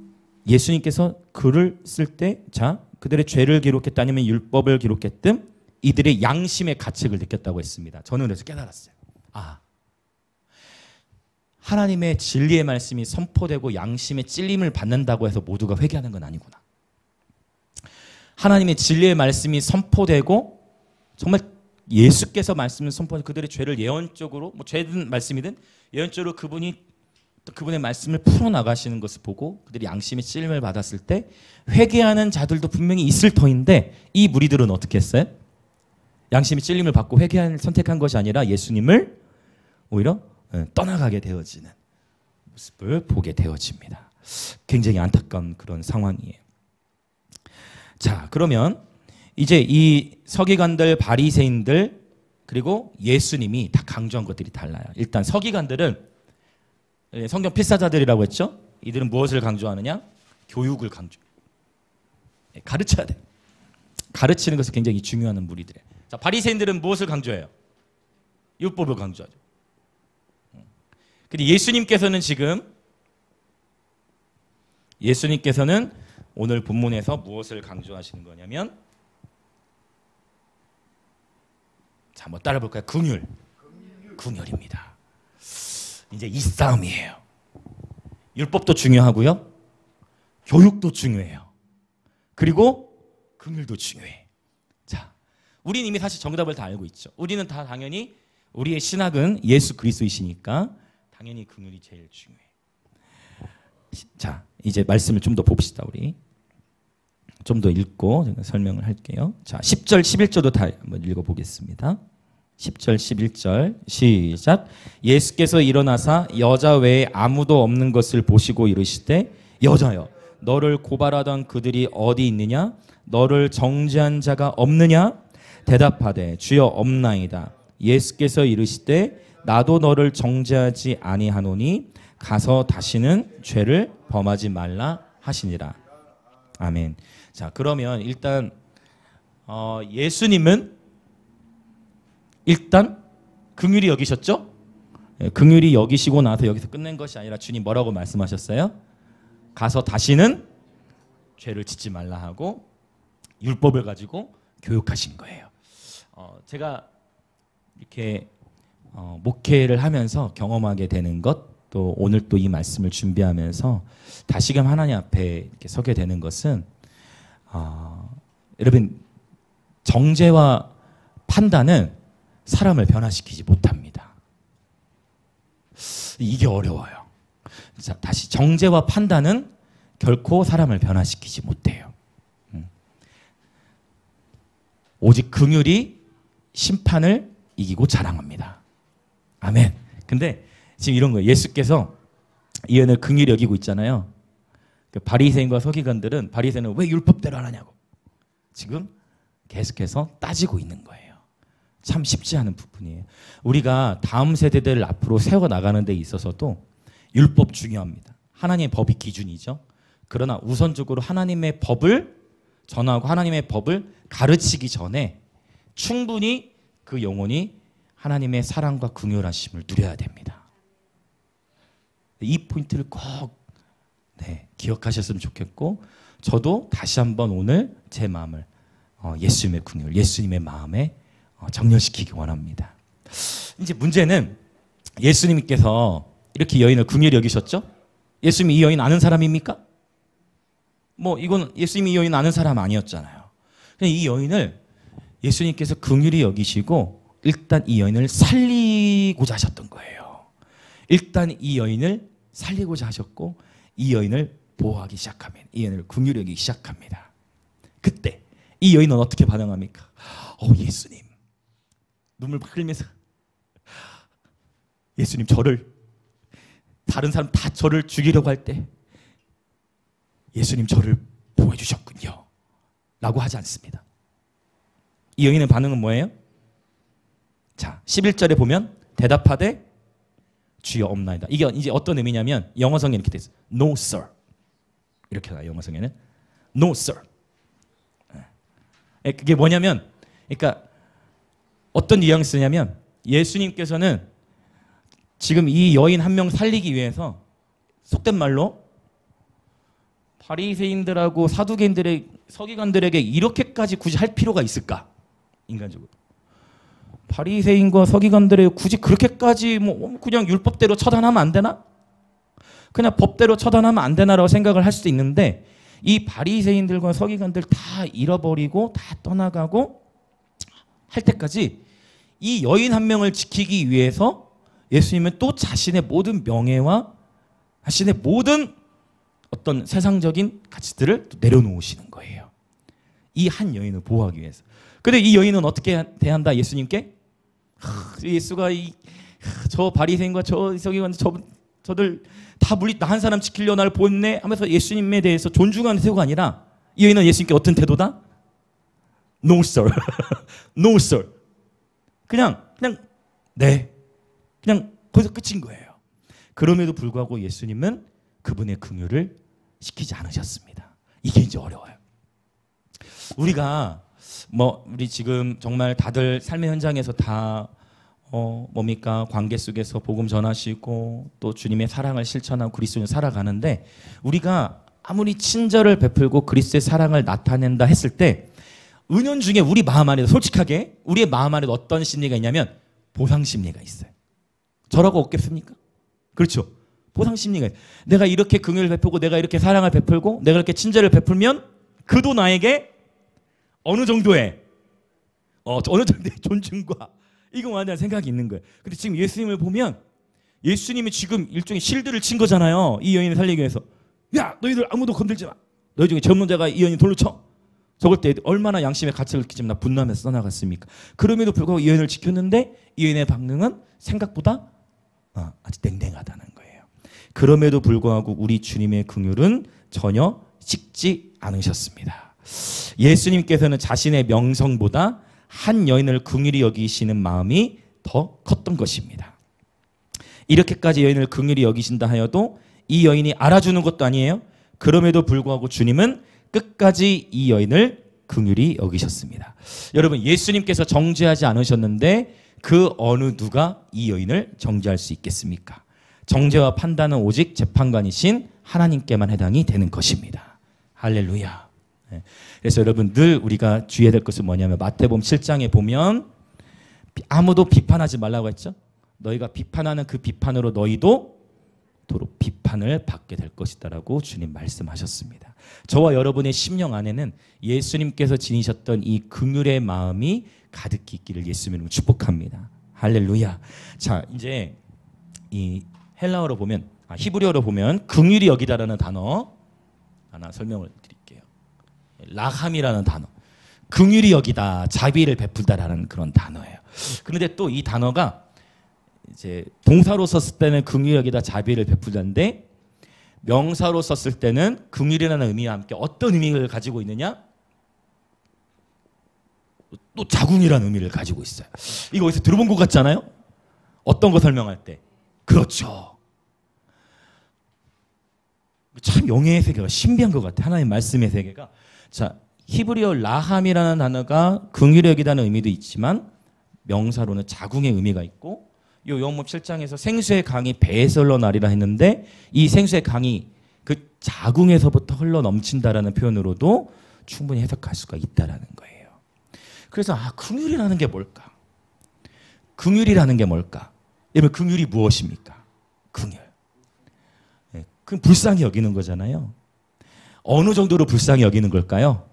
예수님께서 글을 쓸 때 자, 그들의 죄를 기록했다 아니면 율법을 기록했든 이들의 양심의 가책을 느꼈다고 했습니다. 저는 그래서 깨달았어요. 하나님의 진리의 말씀이 선포되고 양심의 찔림을 받는다고 해서 모두가 회개하는 건 아니구나. 하나님의 진리의 말씀이 선포되고 정말 예수께서 말씀을 선포해서 그들의 죄를 예언적으로 뭐 죄든 말씀이든 예언적으로 그분의 말씀을 풀어나가시는 것을 보고 그들이 양심의 찔림을 받았을 때 회개하는 자들도 분명히 있을 터인데 이 무리들은 어떻게 했어요? 양심의 찔림을 받고 선택한 것이 아니라 예수님을 오히려 떠나가게 되어지는 모습을 보게 되어집니다. 굉장히 안타까운 그런 상황이에요. 자, 그러면 이제 이 서기관들, 바리새인들 그리고 예수님이 다 강조한 것들이 달라요. 일단 서기관들은 성경 필사자들이라고 했죠. 이들은 무엇을 강조하느냐? 교육을 강조. 가르쳐야 돼. 가르치는 것이 굉장히 중요한 무리들이에요. 자, 바리새인들은 무엇을 강조해요? 율법을 강조하죠. 근데 예수님께서는 오늘 본문에서 무엇을 강조하시는 거냐면, 자, 한번 따라 볼까요? 긍휼입니다. 이제 이 싸움이에요. 율법도 중요하고요, 교육도 중요해요. 그리고 긍휼도 중요해. 자, 우리는 이미 사실 정답을 다 알고 있죠. 우리는 다 당연히 우리의 신학은 예수 그리스도이시니까 당연히 긍휼이 제일 중요해. 자, 이제 말씀을 좀 더 봅시다. 우리 좀 더 읽고 제가 설명을 할게요. 자, 10절 11절도 다 한번 읽어보겠습니다. 10절 11절 시작. 예수께서 일어나사 여자 외에 아무도 없는 것을 보시고 이르시되 여자여 너를 고발하던 그들이 어디 있느냐? 너를 정죄한 자가 없느냐? 대답하되 주여 없나이다. 예수께서 이르시되 나도 너를 정죄하지 아니하노니 가서 다시는 죄를 범하지 말라 하시니라. 아멘. 자, 그러면 일단 예수님은 일단 긍휼히 여기셨죠? 긍휼히 여기시고 나서 여기서 끝낸 것이 아니라 주님 뭐라고 말씀하셨어요? 가서 다시는 죄를 짓지 말라 하고 율법을 가지고 교육하신 거예요. 제가 이렇게 목회를 하면서 경험하게 되는 것, 또 오늘 또 이 말씀을 준비하면서 다시금 하나님 앞에 이렇게 서게 되는 것은 여러분, 정죄와 판단은 사람을 변화시키지 못합니다. 이게 어려워요. 자, 다시, 정죄와 판단은 결코 사람을 변화시키지 못해요. 오직 긍휼이 심판을 이기고 자랑합니다. 아멘. 근데 지금 이런 거예요. 예수께서 이恩을 긍휼히 여기고 있잖아요. 그 바리새인과 서기관들은, 바리새인은 왜 율법대로 안 하냐고 지금 계속해서 따지고 있는 거예요. 참 쉽지 않은 부분이에요. 우리가 다음 세대들을 앞으로 세워나가는 데 있어서도 율법 중요합니다. 하나님의 법이 기준이죠. 그러나 우선적으로 하나님의 법을 전하고 하나님의 법을 가르치기 전에 충분히 그 영혼이 하나님의 사랑과 긍휼하심을 누려야 됩니다. 이 포인트를 꼭 기억하셨으면 좋겠고, 저도 다시 한번 오늘 제 마음을 예수님의 긍휼, 예수님의 마음에 정렬시키기 원합니다. 이제 문제는 예수님께서 이렇게 여인을 긍휼히 여기셨죠? 예수님이 이 여인 아는 사람입니까? 이건 예수님이 이 여인 아는 사람 아니었잖아요. 이 여인을 예수님께서 긍휼히 여기시고 일단 이 여인을 살리고자 하셨던 거예요. 일단 이 여인을 살리고자 하셨고 이 여인을 보호하기 시작하면, 이 여인을 긍휼히 여기기 시작합니다. 그때 이 여인은 어떻게 반응합니까? 예수님, 눈물 막 흘리면서, 예수님, 다른 사람 다 저를 죽이려고 할 때 예수님 저를 보호해 주셨군요 라고 하지 않습니다. 이 여인의 반응은 뭐예요? 자, 11절에 보면 대답하되 주여 없나이다. 이게 이제 어떤 의미냐면 영어성에 이렇게 돼 있어요. No sir. 이렇게 나와요. 영어성에는 No sir. 그게 뭐냐면, 그러니까 어떤 뉘앙스냐면 예수님께서는 지금 이 여인 한 명 살리기 위해서 속된 말로 바리새인들하고 서기관들에게 이렇게까지 굳이 할 필요가 있을까? 인간적으로 바리새인과 서기관들에게 굳이 그렇게까지 그냥 율법대로 처단하면 안 되나? 그냥 법대로 처단하면 안 되나라고 생각을 할 수도 있는데, 이 바리새인들과 서기관들 다 잃어버리고 다 떠나가고 할 때까지 이 여인 한 명을 지키기 위해서 예수님은 또 자신의 모든 명예와 자신의 모든 어떤 세상적인 가치들을 내려놓으시는 거예요. 이 한 여인을 보호하기 위해서. 근데 이 여인은 어떻게 대한다? 예수님께? 예수가 저 바리새인과 저 서기관 저들 다 나 한 사람 지키려 나를 보냈네 하면서 예수님에 대해서 존중하는 태도가 아니라, 이 여인은 예수님께 어떤 태도다? No sir. No sir. 그냥 거기서 끝인 거예요. 그럼에도 불구하고 예수님은 그분의 긍휼을 시키지 않으셨습니다. 이게 이제 어려워요. 우리가 우리 지금 정말 다들 삶의 현장에서 다 뭡니까? 관계 속에서 복음 전하시고 또 주님의 사랑을 실천하고 그리스도인을 살아가는데, 우리가 아무리 친절을 베풀고 그리스도의 사랑을 나타낸다 했을 때 은연중에 우리 마음 안에도, 솔직하게 우리의 마음 안에도 어떤 심리가 있냐면 보상 심리가 있어요. 저라고 없겠습니까? 그렇죠. 보상 심리가 있어요. 내가 이렇게 긍휼을 베풀고 내가 이렇게 사랑을 베풀고 내가 이렇게 친절을 베풀면 그도 나에게 어느 정도의 존중과 이거에 대한 생각이 있는 거예요. 근데 지금 예수님을 보면 예수님이 지금 일종의 실드를 친 거잖아요. 이 여인을 살리기 위해서. 야, 너희들 아무도 건들지 마. 너희 중에 젊은 자가 이 여인 돌로 쳐. 저걸 때 얼마나 양심의 가책을 끼치면 나 분노하면서 떠나갔습니까? 그럼에도 불구하고 이 여인을 지켰는데 이 여인의 반응은 생각보다 아주 냉랭하다는 거예요. 그럼에도 불구하고 우리 주님의 긍휼은 전혀 식지 않으셨습니다. 예수님께서는 자신의 명성보다 한 여인을 긍휼히 여기시는 마음이 더 컸던 것입니다. 이렇게까지 여인을 긍휼히 여기신다 하여도 이 여인이 알아주는 것도 아니에요. 그럼에도 불구하고 주님은 끝까지 이 여인을 긍휼히 여기셨습니다. 여러분, 예수님께서 정죄하지 않으셨는데 그 어느 누가 이 여인을 정죄할 수 있겠습니까? 정죄와 판단은 오직 재판관이신 하나님께만 해당이 되는 것입니다. 할렐루야. 그래서 여러분, 늘 우리가 주의해야 될 것은 뭐냐면 마태복음 7장에 보면 아무도 비판하지 말라고 했죠. 너희가 비판하는 그 비판으로 너희도 도로 비판을 받게 될 것이다라고 주님 말씀하셨습니다. 저와 여러분의 심령 안에는 예수님께서 지니셨던 이 긍휼의 마음이 가득히 있기를 예수님으로 축복합니다. 할렐루야. 자, 이제 이 헬라어로 보면 히브리어로 보면 긍휼히 여기다라는 단어 하나 설명을 드릴게요. 라함이라는 단어. 긍휼히 여기다, 자비를 베풀다라는 그런 단어예요. 그런데 또 이 단어가 이제 동사로 썼을 때는 긍휼히 여기다, 자비를 베풀다인데 명사로 썼을 때는 긍휼이라는 의미와 함께 어떤 의미를 가지고 있느냐? 또 자궁이라는 의미를 가지고 있어요. 이거 어디서 들어본 것 같잖아요? 어떤 거 설명할 때. 그렇죠. 참 영예의 세계가 신비한 것 같아요. 하나님의 말씀의 세계가. 자, 히브리어 라함이라는 단어가 긍휼히 여기다는 의미도 있지만 명사로는 자궁의 의미가 있고, 요 요한복음 7장에서 생수의 강이 배에서 흘러나리라 했는데 이 생수의 강이 그 자궁에서부터 흘러 넘친다라는 표현으로도 충분히 해석할 수가 있다라는 거예요. 그래서 긍휼이라는 게 뭘까? 긍휼이라는 게 뭘까? 여러분, 긍휼이 무엇입니까? 긍휼. 그럼 불쌍히 여기는 거잖아요. 어느 정도로 불쌍히 여기는 걸까요?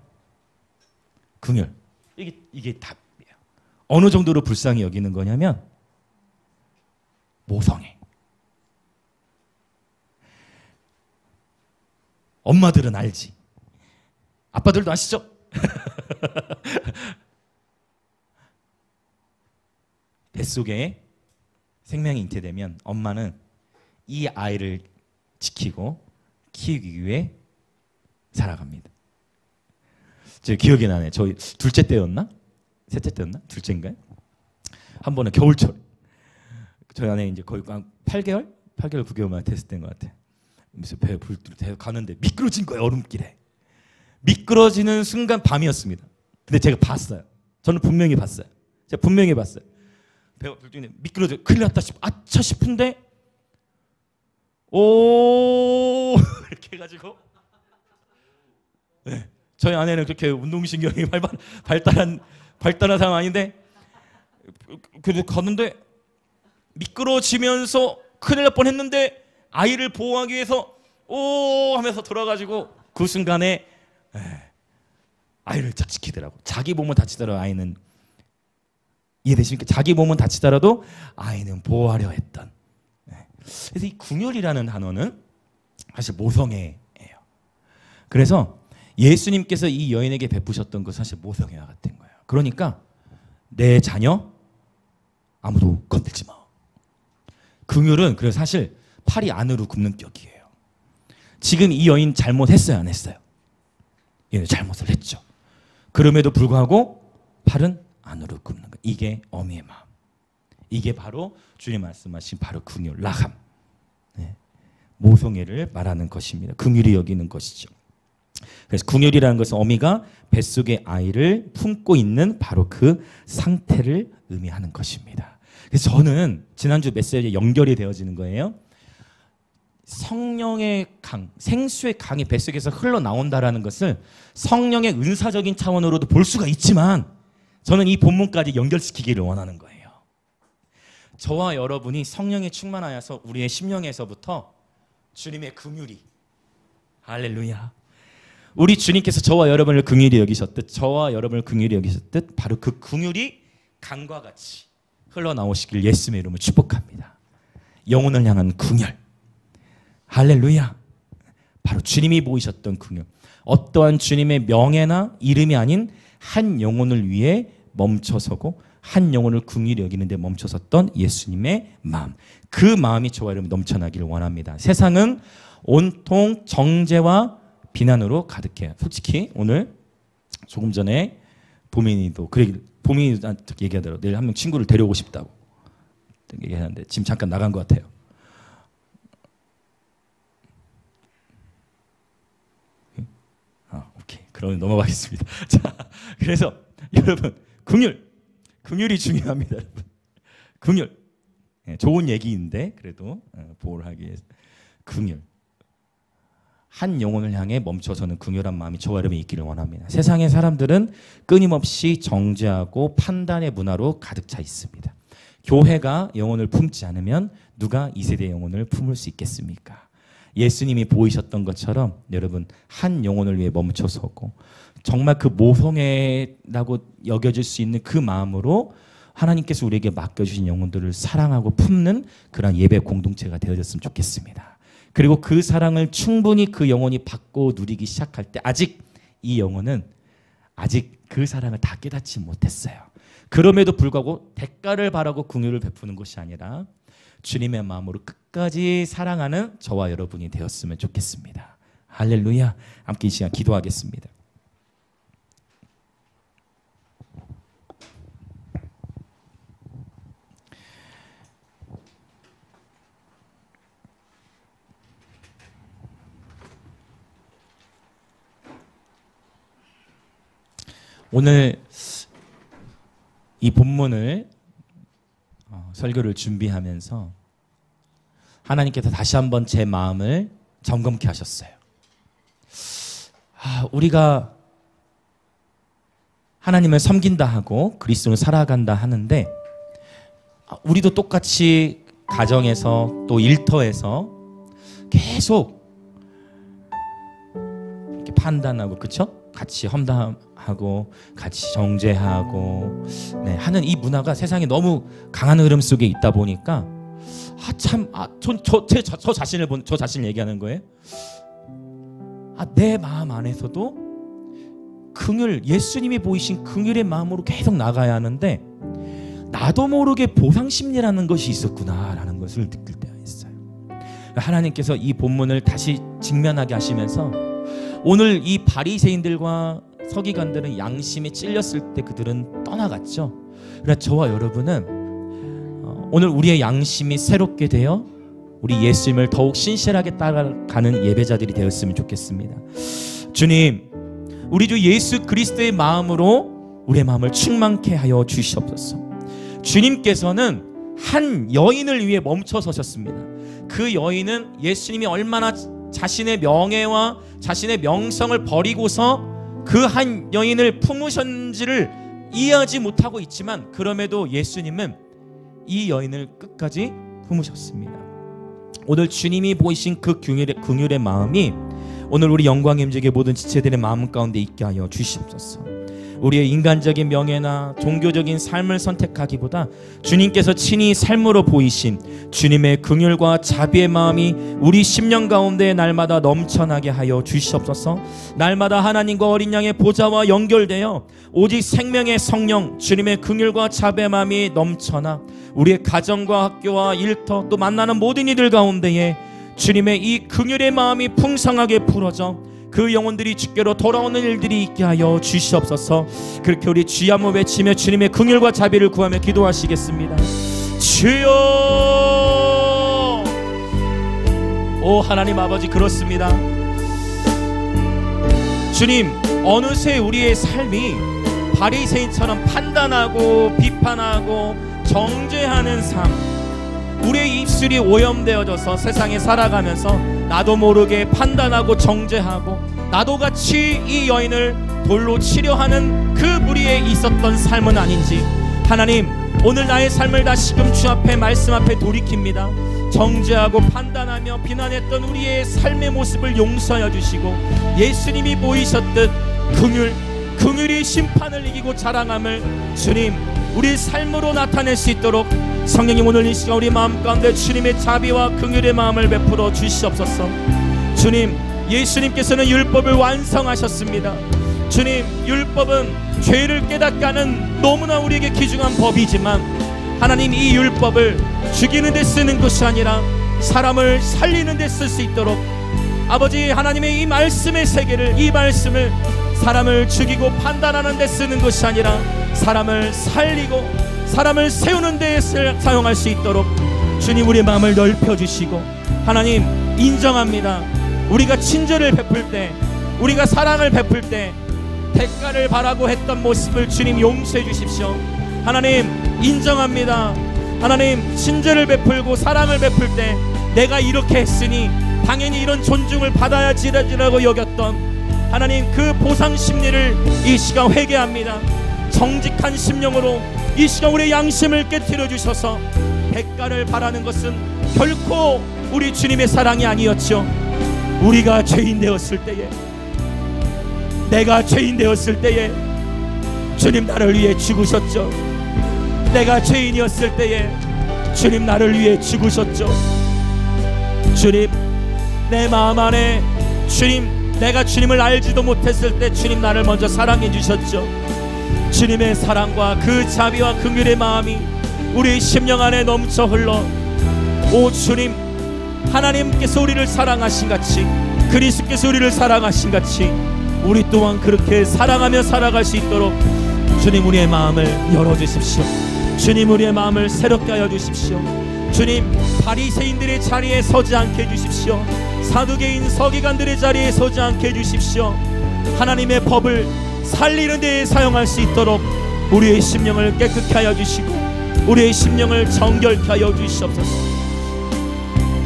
긍휼. 이게 답이에요. 어느 정도로 불쌍히 여기는 거냐면 모성애. 엄마들은 알지. 아빠들도 아시죠? 뱃속에 생명이 잉태되면 엄마는 이 아이를 지키고 키우기 위해 살아갑니다. 제 기억이 나네. 저희 둘째 때였나? 셋째 때였나? 둘째인가요? 한 번은 겨울철. 저희 안에 이제 거의 8개월? 8개월, 9개월만 됐을 때인 것 같아요. 그래서 배에 불 가는데 미끄러진 거예요, 얼음길에. 미끄러지는 순간 밤이었습니다. 근데 제가 봤어요. 저는 분명히 봤어요. 제가 분명히 봤어요. 배가 불뚝인데 미끄러져, 큰일 났다 아차 싶은데 오 이렇게 해가지고 네, 저희 아내는 그렇게 운동신경이 발달한 사람 아닌데 그래도 갔는데 미끄러지면서 큰일 날 뻔했는데 아이를 보호하기 위해서 오 하면서 돌아가지고 그 순간에 아이를 딱 지키더라고. 자기 몸은 다치더라도 아이는, 이해되십니까? 자기 몸은 다치더라도 아이는 보호하려 했던. 그래서 이 긍휼이라는 단어는 사실 모성애예요. 그래서 예수님께서 이 여인에게 베푸셨던 것 사실 모성애와 같은 거예요. 그러니까 내 자녀 아무도 건들지 마. 긍휼은 그래서 사실 팔이 안으로 굽는 격이에요. 지금 이 여인 잘못했어요, 안 했어요? 얘는 잘못을 했죠. 그럼에도 불구하고 팔은 안으로 굽는 거. 이게 어미의 마음. 이게 바로 주님 말씀하신 바로 긍휼, 라함. 네. 모성애를 말하는 것입니다. 긍휼히 여기는 것이죠. 그래서 긍휼이라는 것은 어미가 뱃속에 아이를 품고 있는 바로 그 상태를 의미하는 것입니다. 그래서 저는 지난주 메시지에 연결이 되어지는 거예요. 성령의 강, 생수의 강이 뱃속에서 흘러나온다라는 것을 성령의 은사적인 차원으로도 볼 수가 있지만 저는 이 본문까지 연결시키기를 원하는 거예요. 저와 여러분이 성령에 충만하여서 우리의 심령에서부터 주님의 긍휼이, 할렐루야, 우리 주님께서 저와 여러분을 긍휼히 여기셨듯, 저와 여러분을 긍휼히 여기셨듯 바로 그 긍휼이 강과 같이 흘러나오시길 예수님의 이름으로 축복합니다. 영혼을 향한 긍휼, 할렐루야. 바로 주님이 보이셨던 긍휼. 어떠한 주님의 명예나 이름이 아닌 한 영혼을 위해 멈춰서고 한 영혼을 긍휼히 여기는데 멈춰섰던 예수님의 마음. 그 마음이 저와 여러분 넘쳐나기를 원합니다. 세상은 온통 정죄와 비난으로 가득해요. 솔직히 오늘 조금 전에 보민이도 보민이한테 얘기하더라고. 내일 한 명 친구를 데려오고 싶다고 얘기하는데 지금 잠깐 나간 것 같아요. 오케이. 그럼 넘어가겠습니다. 자, 그래서 여러분 긍휼이 중요합니다. 여러분 긍휼 좋은 얘기인데 그래도 보호를 하기 위해서 긍휼 한 영혼을 향해 멈춰서는 긍휼한 마음이 저와 여러분이 있기를 원합니다. 세상의 사람들은 끊임없이 정죄하고 판단의 문화로 가득 차 있습니다. 교회가 영혼을 품지 않으면 누가 이 세대의 영혼을 품을 수 있겠습니까? 예수님이 보이셨던 것처럼 여러분 한 영혼을 위해 멈춰서고 정말 그 모성애라고 여겨질 수 있는 그 마음으로 하나님께서 우리에게 맡겨주신 영혼들을 사랑하고 품는 그런 예배 공동체가 되어졌으면 좋겠습니다. 그리고 그 사랑을 충분히 그 영혼이 받고 누리기 시작할 때 아직 이 영혼은 아직 그 사랑을 다 깨닫지 못했어요. 그럼에도 불구하고 대가를 바라고 긍휼을 베푸는 것이 아니라 주님의 마음으로 끝까지 사랑하는 저와 여러분이 되었으면 좋겠습니다. 할렐루야. 함께 이 시간 기도하겠습니다. 오늘 이 본문을 설교를 준비하면서 하나님께서 다시 한번 제 마음을 점검케 하셨어요. 우리가 하나님을 섬긴다 하고 그리스도를 살아간다 하는데 우리도 똑같이 가정에서 또 일터에서 계속 이렇게 판단하고 그렇죠? 같이 험담하고 같이 정죄하고 하는 이 문화가 세상에 너무 강한 흐름 속에 있다 보니까 저 자신을 얘기하는 거예요. 내 마음 안에서도 긍휼, 예수님이 보이신 긍휼의 마음으로 계속 나가야 하는데 나도 모르게 보상심리라는 것이 있었구나라는 것을 느낄 때가 있어요. 하나님께서 이 본문을 다시 직면하게 하시면서 오늘 이 바리새인들과 서기관들은 양심에 찔렸을 때 그들은 떠나갔죠. 그래서 저와 여러분은 오늘 우리의 양심이 새롭게 되어 우리 예수님을 더욱 신실하게 따라가는 예배자들이 되었으면 좋겠습니다. 주님, 우리 주 예수 그리스도의 마음으로 우리의 마음을 충만케 하여 주시옵소서. 주님께서는 한 여인을 위해 멈춰 서셨습니다. 그 여인은 예수님이 얼마나 자신의 명예와 자신의 명성을 버리고서 그 한 여인을 품으셨는지를 이해하지 못하고 있지만 그럼에도 예수님은 이 여인을 끝까지 품으셨습니다. 오늘 주님이 보이신 그 긍휼의 마음이 오늘 우리 영광의 임재의 모든 지체들의 마음 가운데 있게 하여 주시옵소서. 우리의 인간적인 명예나 종교적인 삶을 선택하기보다 주님께서 친히 삶으로 보이신 주님의 긍휼과 자비의 마음이 우리 심령 가운데 날마다 넘쳐나게 하여 주시옵소서. 날마다 하나님과 어린 양의 보좌와 연결되어 오직 생명의 성령 주님의 긍휼과 자비의 마음이 넘쳐나 우리의 가정과 학교와 일터 또 만나는 모든 이들 가운데에 주님의 이 긍휼의 마음이 풍성하게 풀어져 그 영혼들이 주께로 돌아오는 일들이 있게 하여 주시옵소서. 그렇게 우리 주여 한번 외치며 주님의 긍휼과 자비를 구하며 기도하시겠습니다. 주여, 오 하나님 아버지, 그렇습니다. 주님, 어느새 우리의 삶이 바리새인처럼 판단하고 비판하고 정죄하는 삶, 우리의 입술이 오염되어져서 세상에 살아가면서 나도 모르게 판단하고 정죄하고 나도 같이 이 여인을 돌로 치려 하는 그 무리에 있었던 삶은 아닌지 하나님, 오늘 나의 삶을 다시금 주 앞에 말씀 앞에 돌이킵니다. 정죄하고 판단하며 비난했던 우리의 삶의 모습을 용서하여 주시고 예수님이 보이셨듯 긍휼이 심판을 이기고 자랑함을 주님 우리 삶으로 나타낼 수 있도록 성령님 오늘 이 시간 우리 마음 가운데 주님의 자비와 긍휼의 마음을 베풀어 주시옵소서. 주님, 예수님께서는 율법을 완성하셨습니다. 주님, 율법은 죄를 깨닫게 하는 너무나 우리에게 귀중한 법이지만 하나님, 이 율법을 죽이는 데 쓰는 것이 아니라 사람을 살리는 데 쓸 수 있도록 아버지 하나님의 이 말씀의 세계를, 이 말씀을 사람을 죽이고 판단하는 데 쓰는 것이 아니라 사람을 살리고 사람을 세우는 데 사용할 수 있도록 주님 우리의 마음을 넓혀주시고 하나님 인정합니다. 우리가 친절을 베풀 때, 우리가 사랑을 베풀 때 대가를 바라고 했던 모습을 주님 용서해 주십시오. 하나님 인정합니다. 하나님 친절을 베풀고 사랑을 베풀 때 내가 이렇게 했으니 당연히 이런 존중을 받아야지라고 여겼던 하나님 그 보상 심리를 이 시간 회개합니다. 정직한 심령으로 이 시간 우리의 양심을 깨트려 주셔서 대가를 바라는 것은 결코 우리 주님의 사랑이 아니었죠. 우리가 죄인 되었을 때에, 내가 죄인 되었을 때에 주님 나를 위해 죽으셨죠. 내가 죄인이었을 때에 주님 나를 위해 죽으셨죠. 주님 내 마음 안에 주님, 내가 주님을 알지도 못했을 때 주님 나를 먼저 사랑해 주셨죠. 주님의 사랑과 그 자비와 긍휼의 마음이 우리 심령 안에 넘쳐 흘러, 오 주님, 하나님께서 우리를 사랑하신 같이, 그리스도께서 우리를 사랑하신 같이 우리 또한 그렇게 사랑하며 살아갈 수 있도록 주님 우리의 마음을 열어주십시오. 주님 우리의 마음을 새롭게 하여 주십시오. 주님 바리새인들의 자리에 서지 않게 해주십시오. 사두개인 서기관들의 자리에 서지 않게 해주십시오. 하나님의 법을 살리는 데에 사용할 수 있도록 우리의 심령을 깨끗게 하여 주시고 우리의 심령을 정결케 하여 주시옵소서.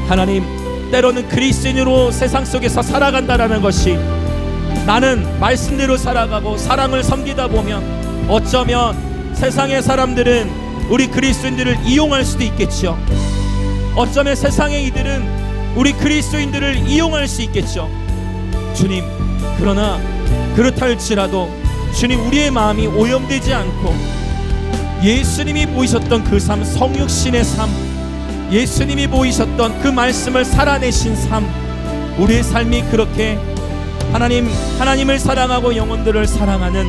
하나님 때로는 그리스도인으로 세상 속에서 살아간다라는 것이, 나는 말씀대로 살아가고 사랑을 섬기다 보면 어쩌면 세상의 사람들은 우리 그리스도인들을 이용할 수도 있겠죠. 어쩌면 세상의 이들은 우리 그리스도인들을 이용할 수 있겠죠. 주님, 그러나 그렇다 할지라도 주님 우리의 마음이 오염되지 않고 예수님이 보이셨던 그 삶, 성육신의 삶, 예수님이 보이셨던 그 말씀을 살아내신 삶, 우리의 삶이 그렇게 하나님을 사랑하고 영혼들을 사랑하는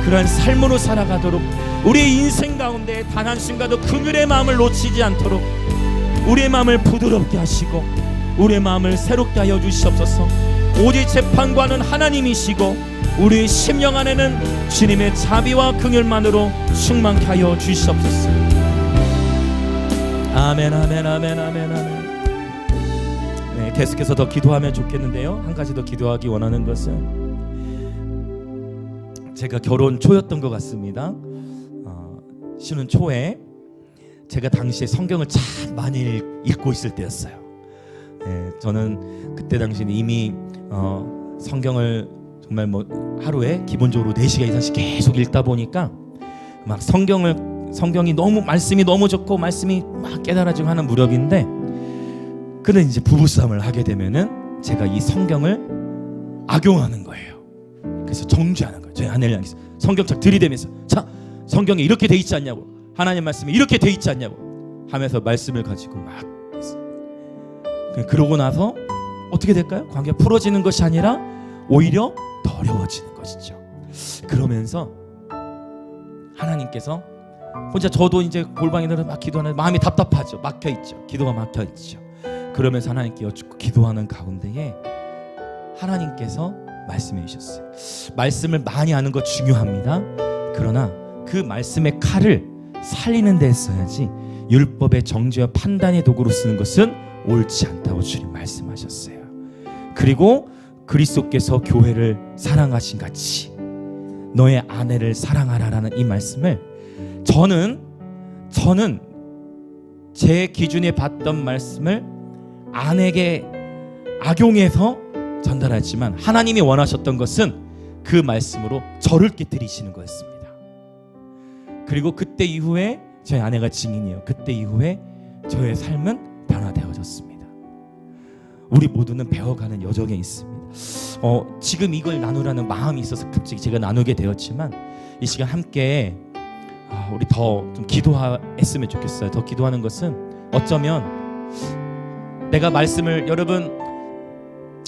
그러한 삶으로 살아가도록, 우리의 인생 가운데 단 한순간도 긍휼의 마음을 놓치지 않도록 우리의 마음을 부드럽게 하시고 우리의 마음을 새롭게 하여 주시옵소서. 오직 재판관은 하나님이시고 우리의 심령 안에는 주님의 자비와 긍휼만으로 충만케 하여 주시옵소서. 아멘, 아멘, 아멘, 아멘, 아멘. 네, 계속해서 더 기도하면 좋겠는데요. 한 가지 더 기도하기 원하는 것은, 제가 결혼 초였던 것 같습니다. 신혼 초에 제가 당시에 성경을 참 많이 읽고 있을 때였어요. 네, 저는 그때 당시에 이미 성경을 정말 뭐 하루에 기본적으로 4시간 이상씩 계속 읽다 보니까 막 성경이 너무, 말씀이 너무 좋고 말씀이 막 깨달아지고 하는 무렵인데, 그는 이제 부부싸움을 하게 되면은 제가 이 성경을 악용하는 거예요. 그래서 정죄하는 거예요. 저희 아내를 향해서 성경책 들이대면서, 자, 성경에 이렇게 돼 있지 않냐고, 하나님 말씀에 이렇게 돼 있지 않냐고 하면서 말씀을 가지고 막 했어요. 그러고 나서 어떻게 될까요? 관계가 풀어지는 것이 아니라 오히려 더 어려워지는 것이죠. 그러면서 하나님께서 혼자, 저도 이제 골방에 들어서 막 기도하는, 마음이 답답하죠. 막혀있죠. 기도가 막혀있죠. 그러면서 하나님께 여쭙고 기도하는 가운데에 하나님께서 말씀해 주셨어요. 말씀을 많이 아는 거 중요합니다. 그러나 그 말씀의 칼을 살리는 데 써야지 율법의 정죄와 판단의 도구로 쓰는 것은 옳지 않다고 주님 말씀하셨어요. 그리고 그리스도께서 교회를 사랑하신 같이 너의 아내를 사랑하라라는 이 말씀을 저는 제 기준에 봤던 말씀을 아내에게 악용해서 전달하지만, 하나님이 원하셨던 것은 그 말씀으로 저를 깨뜨리시는 거였습니다. 그리고 그때 이후에 저희 아내가 증인이에요. 그때 이후에 저의 삶은 변화되어졌습니다. 우리 모두는 배워가는 여정에 있습니다. 지금 이걸 나누라는 마음이 있어서 갑자기 제가 나누게 되었지만, 이 시간 함께 우리 더 좀 기도했으면 좋겠어요. 더 기도하는 것은, 어쩌면 내가 말씀을, 여러분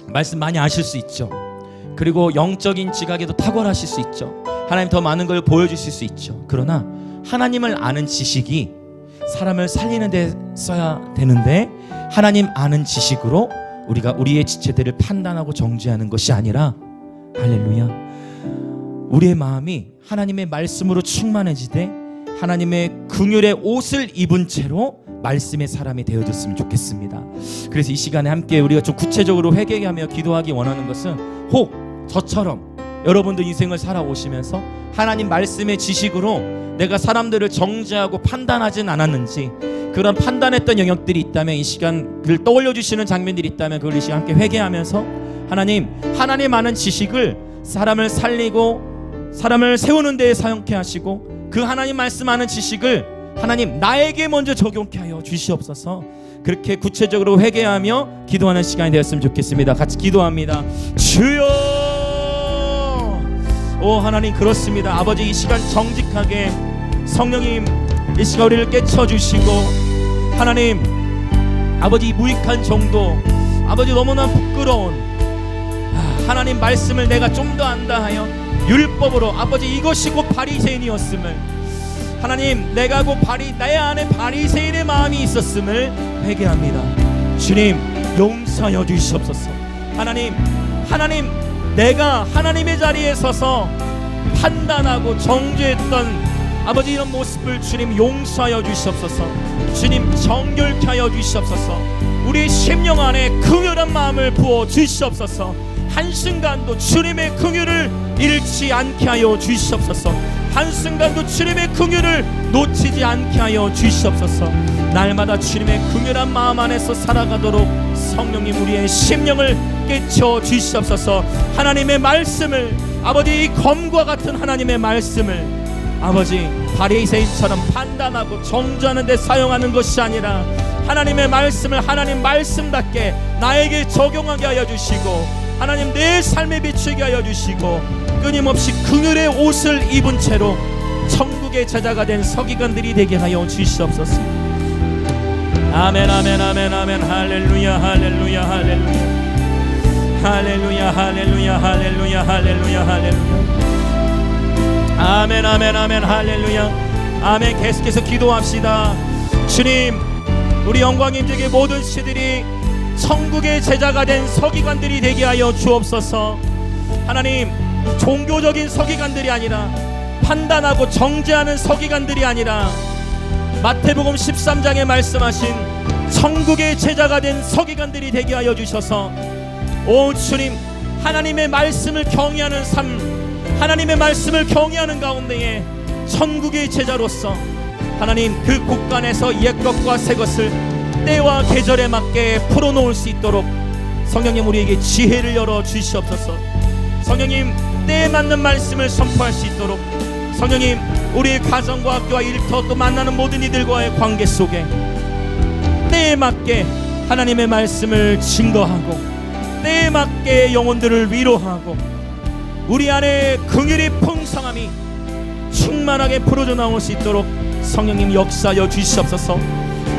말씀 많이 아실 수 있죠. 그리고 영적인 지각에도 탁월하실 수 있죠. 하나님 더 많은 걸 보여주실 수 있죠. 그러나 하나님을 아는 지식이 사람을 살리는 데 써야 되는데, 하나님 아는 지식으로 우리가 우리의 지체들을 판단하고 정죄하는 것이 아니라, 할렐루야, 우리의 마음이 하나님의 말씀으로 충만해지되 하나님의 긍휼의 옷을 입은 채로 말씀의 사람이 되어졌으면 좋겠습니다. 그래서 이 시간에 함께 우리가 좀 구체적으로 회개하며 기도하기 원하는 것은, 혹 저처럼 여러분도 인생을 살아오시면서 하나님 말씀의 지식으로 내가 사람들을 정죄하고 판단하진 않았는지, 그런 판단했던 영역들이 있다면 이 시간 그를 떠올려 주시는 장면들이 있다면 그걸 이 시간 함께 회개하면서 하나님의 많은 지식을 사람을 살리고 사람을 세우는 데에 사용케 하시고, 그 하나님 말씀하는 지식을 하나님 나에게 먼저 적용케 하여 주시옵소서. 그렇게 구체적으로 회개하며 기도하는 시간이 되었으면 좋겠습니다. 같이 기도합니다. 주여, 오 하나님, 그렇습니다. 아버지, 이 시간 정직하게 성령님 이 시간 우리를 깨쳐주시고, 하나님 아버지, 무익한 정도, 아버지 너무나 부끄러운 하나님 말씀을 내가 좀 더 안다 하여 율법으로 아버지 이것이 곧 바리새인이었음을, 하나님 내가 곧 내 안에 바리새인의 마음이 있었음을 회개합니다. 주님 용서하여 주시옵소서. 하나님 내가 하나님의 자리에 서서 판단하고 정죄했던 아버지 이런 모습을 주님 용서하여 주시옵소서. 주님 정결케 하여 주시옵소서. 우리의 심령 안에 긍휼한 마음을 부어 주시옵소서. 한순간도 주님의 긍휼을 잃지 않게 하여 주시옵소서. 한순간도 주님의 긍휼을 놓치지 않게 하여 주시옵소서. 날마다 주님의 긍휼한 마음 안에서 살아가도록 성령님 우리의 심령을 깨쳐 주시옵소서. 하나님의 말씀을 아버지, 이 검과 같은 하나님의 말씀을 아버지 바리새인처럼 판단하고 정죄하는 데 사용하는 것이 아니라 하나님의 말씀을 하나님 말씀답게 나에게 적용하게 하여 주시고, 하나님 내 삶에 비추게 하여 주시고, 끊임없이 긍휼의 옷을 입은 채로 천국의 제자가 된 서기관들이 되게 하여 주시옵소서. 아멘 아멘 아멘 아멘. 할렐루야 할렐루야 할렐루야 할렐루야 할렐루야 할렐루야 할렐루야 할렐루야. 아멘 아멘 아멘 할렐루야 아멘. 계속해서 기도합시다. 주님, 우리 영광임직의 모든 시들이 천국의 제자가 된 서기관들이 되게 하여 주옵소서. 하나님, 종교적인 서기관들이 아니라, 판단하고 정죄하는 서기관들이 아니라, 마태복음 13장에 말씀하신 천국의 제자가 된 서기관들이 되게 하여 주셔서, 오 주님, 하나님의 말씀을 경외하는 삶, 하나님의 말씀을 경외하는 가운데에 천국의 제자로서 하나님 그 곳간에서 옛것과 새것을 때와 계절에 맞게 풀어놓을 수 있도록 성령님 우리에게 지혜를 열어 주시옵소서. 성령님, 때에 맞는 말씀을 선포할 수 있도록 성령님, 우리의 가정과 학교와 일터 또 만나는 모든 이들과의 관계 속에 때에 맞게 하나님의 말씀을 증거하고, 때에 맞게 영혼들을 위로하고, 우리 안에 긍휼의 풍성함이 충만하게 풀어져 나올 수 있도록 성령님 역사하여 주시옵소서.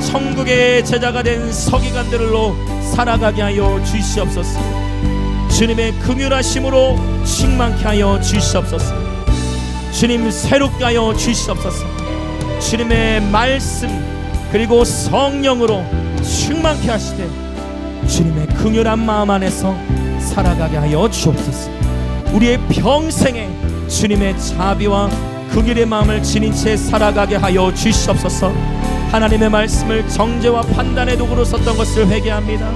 천국의 제자가 된 서기관들로 살아가게 하여 주시옵소서. 주님의 긍휼하심으로 충만케 하여 주시옵소서. 주님 새롭게 하여 주시옵소서. 주님의 말씀 그리고 성령으로 충만케 하시되 주님의 긍휼한 마음 안에서 살아가게 하여 주옵소서. 우리의 평생에 주님의 자비와 긍휼의 마음을 지닌 채 살아가게 하여 주시옵소서. 하나님의 말씀을 정죄와 판단의 도구로 썼던 것을 회개합니다.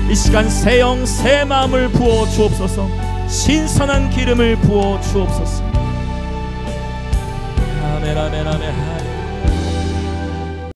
이 시간 새 영 새 마음을 부어 주옵소서. 신선한 기름을 부어 주옵소서. 아멘 아멘 아멘.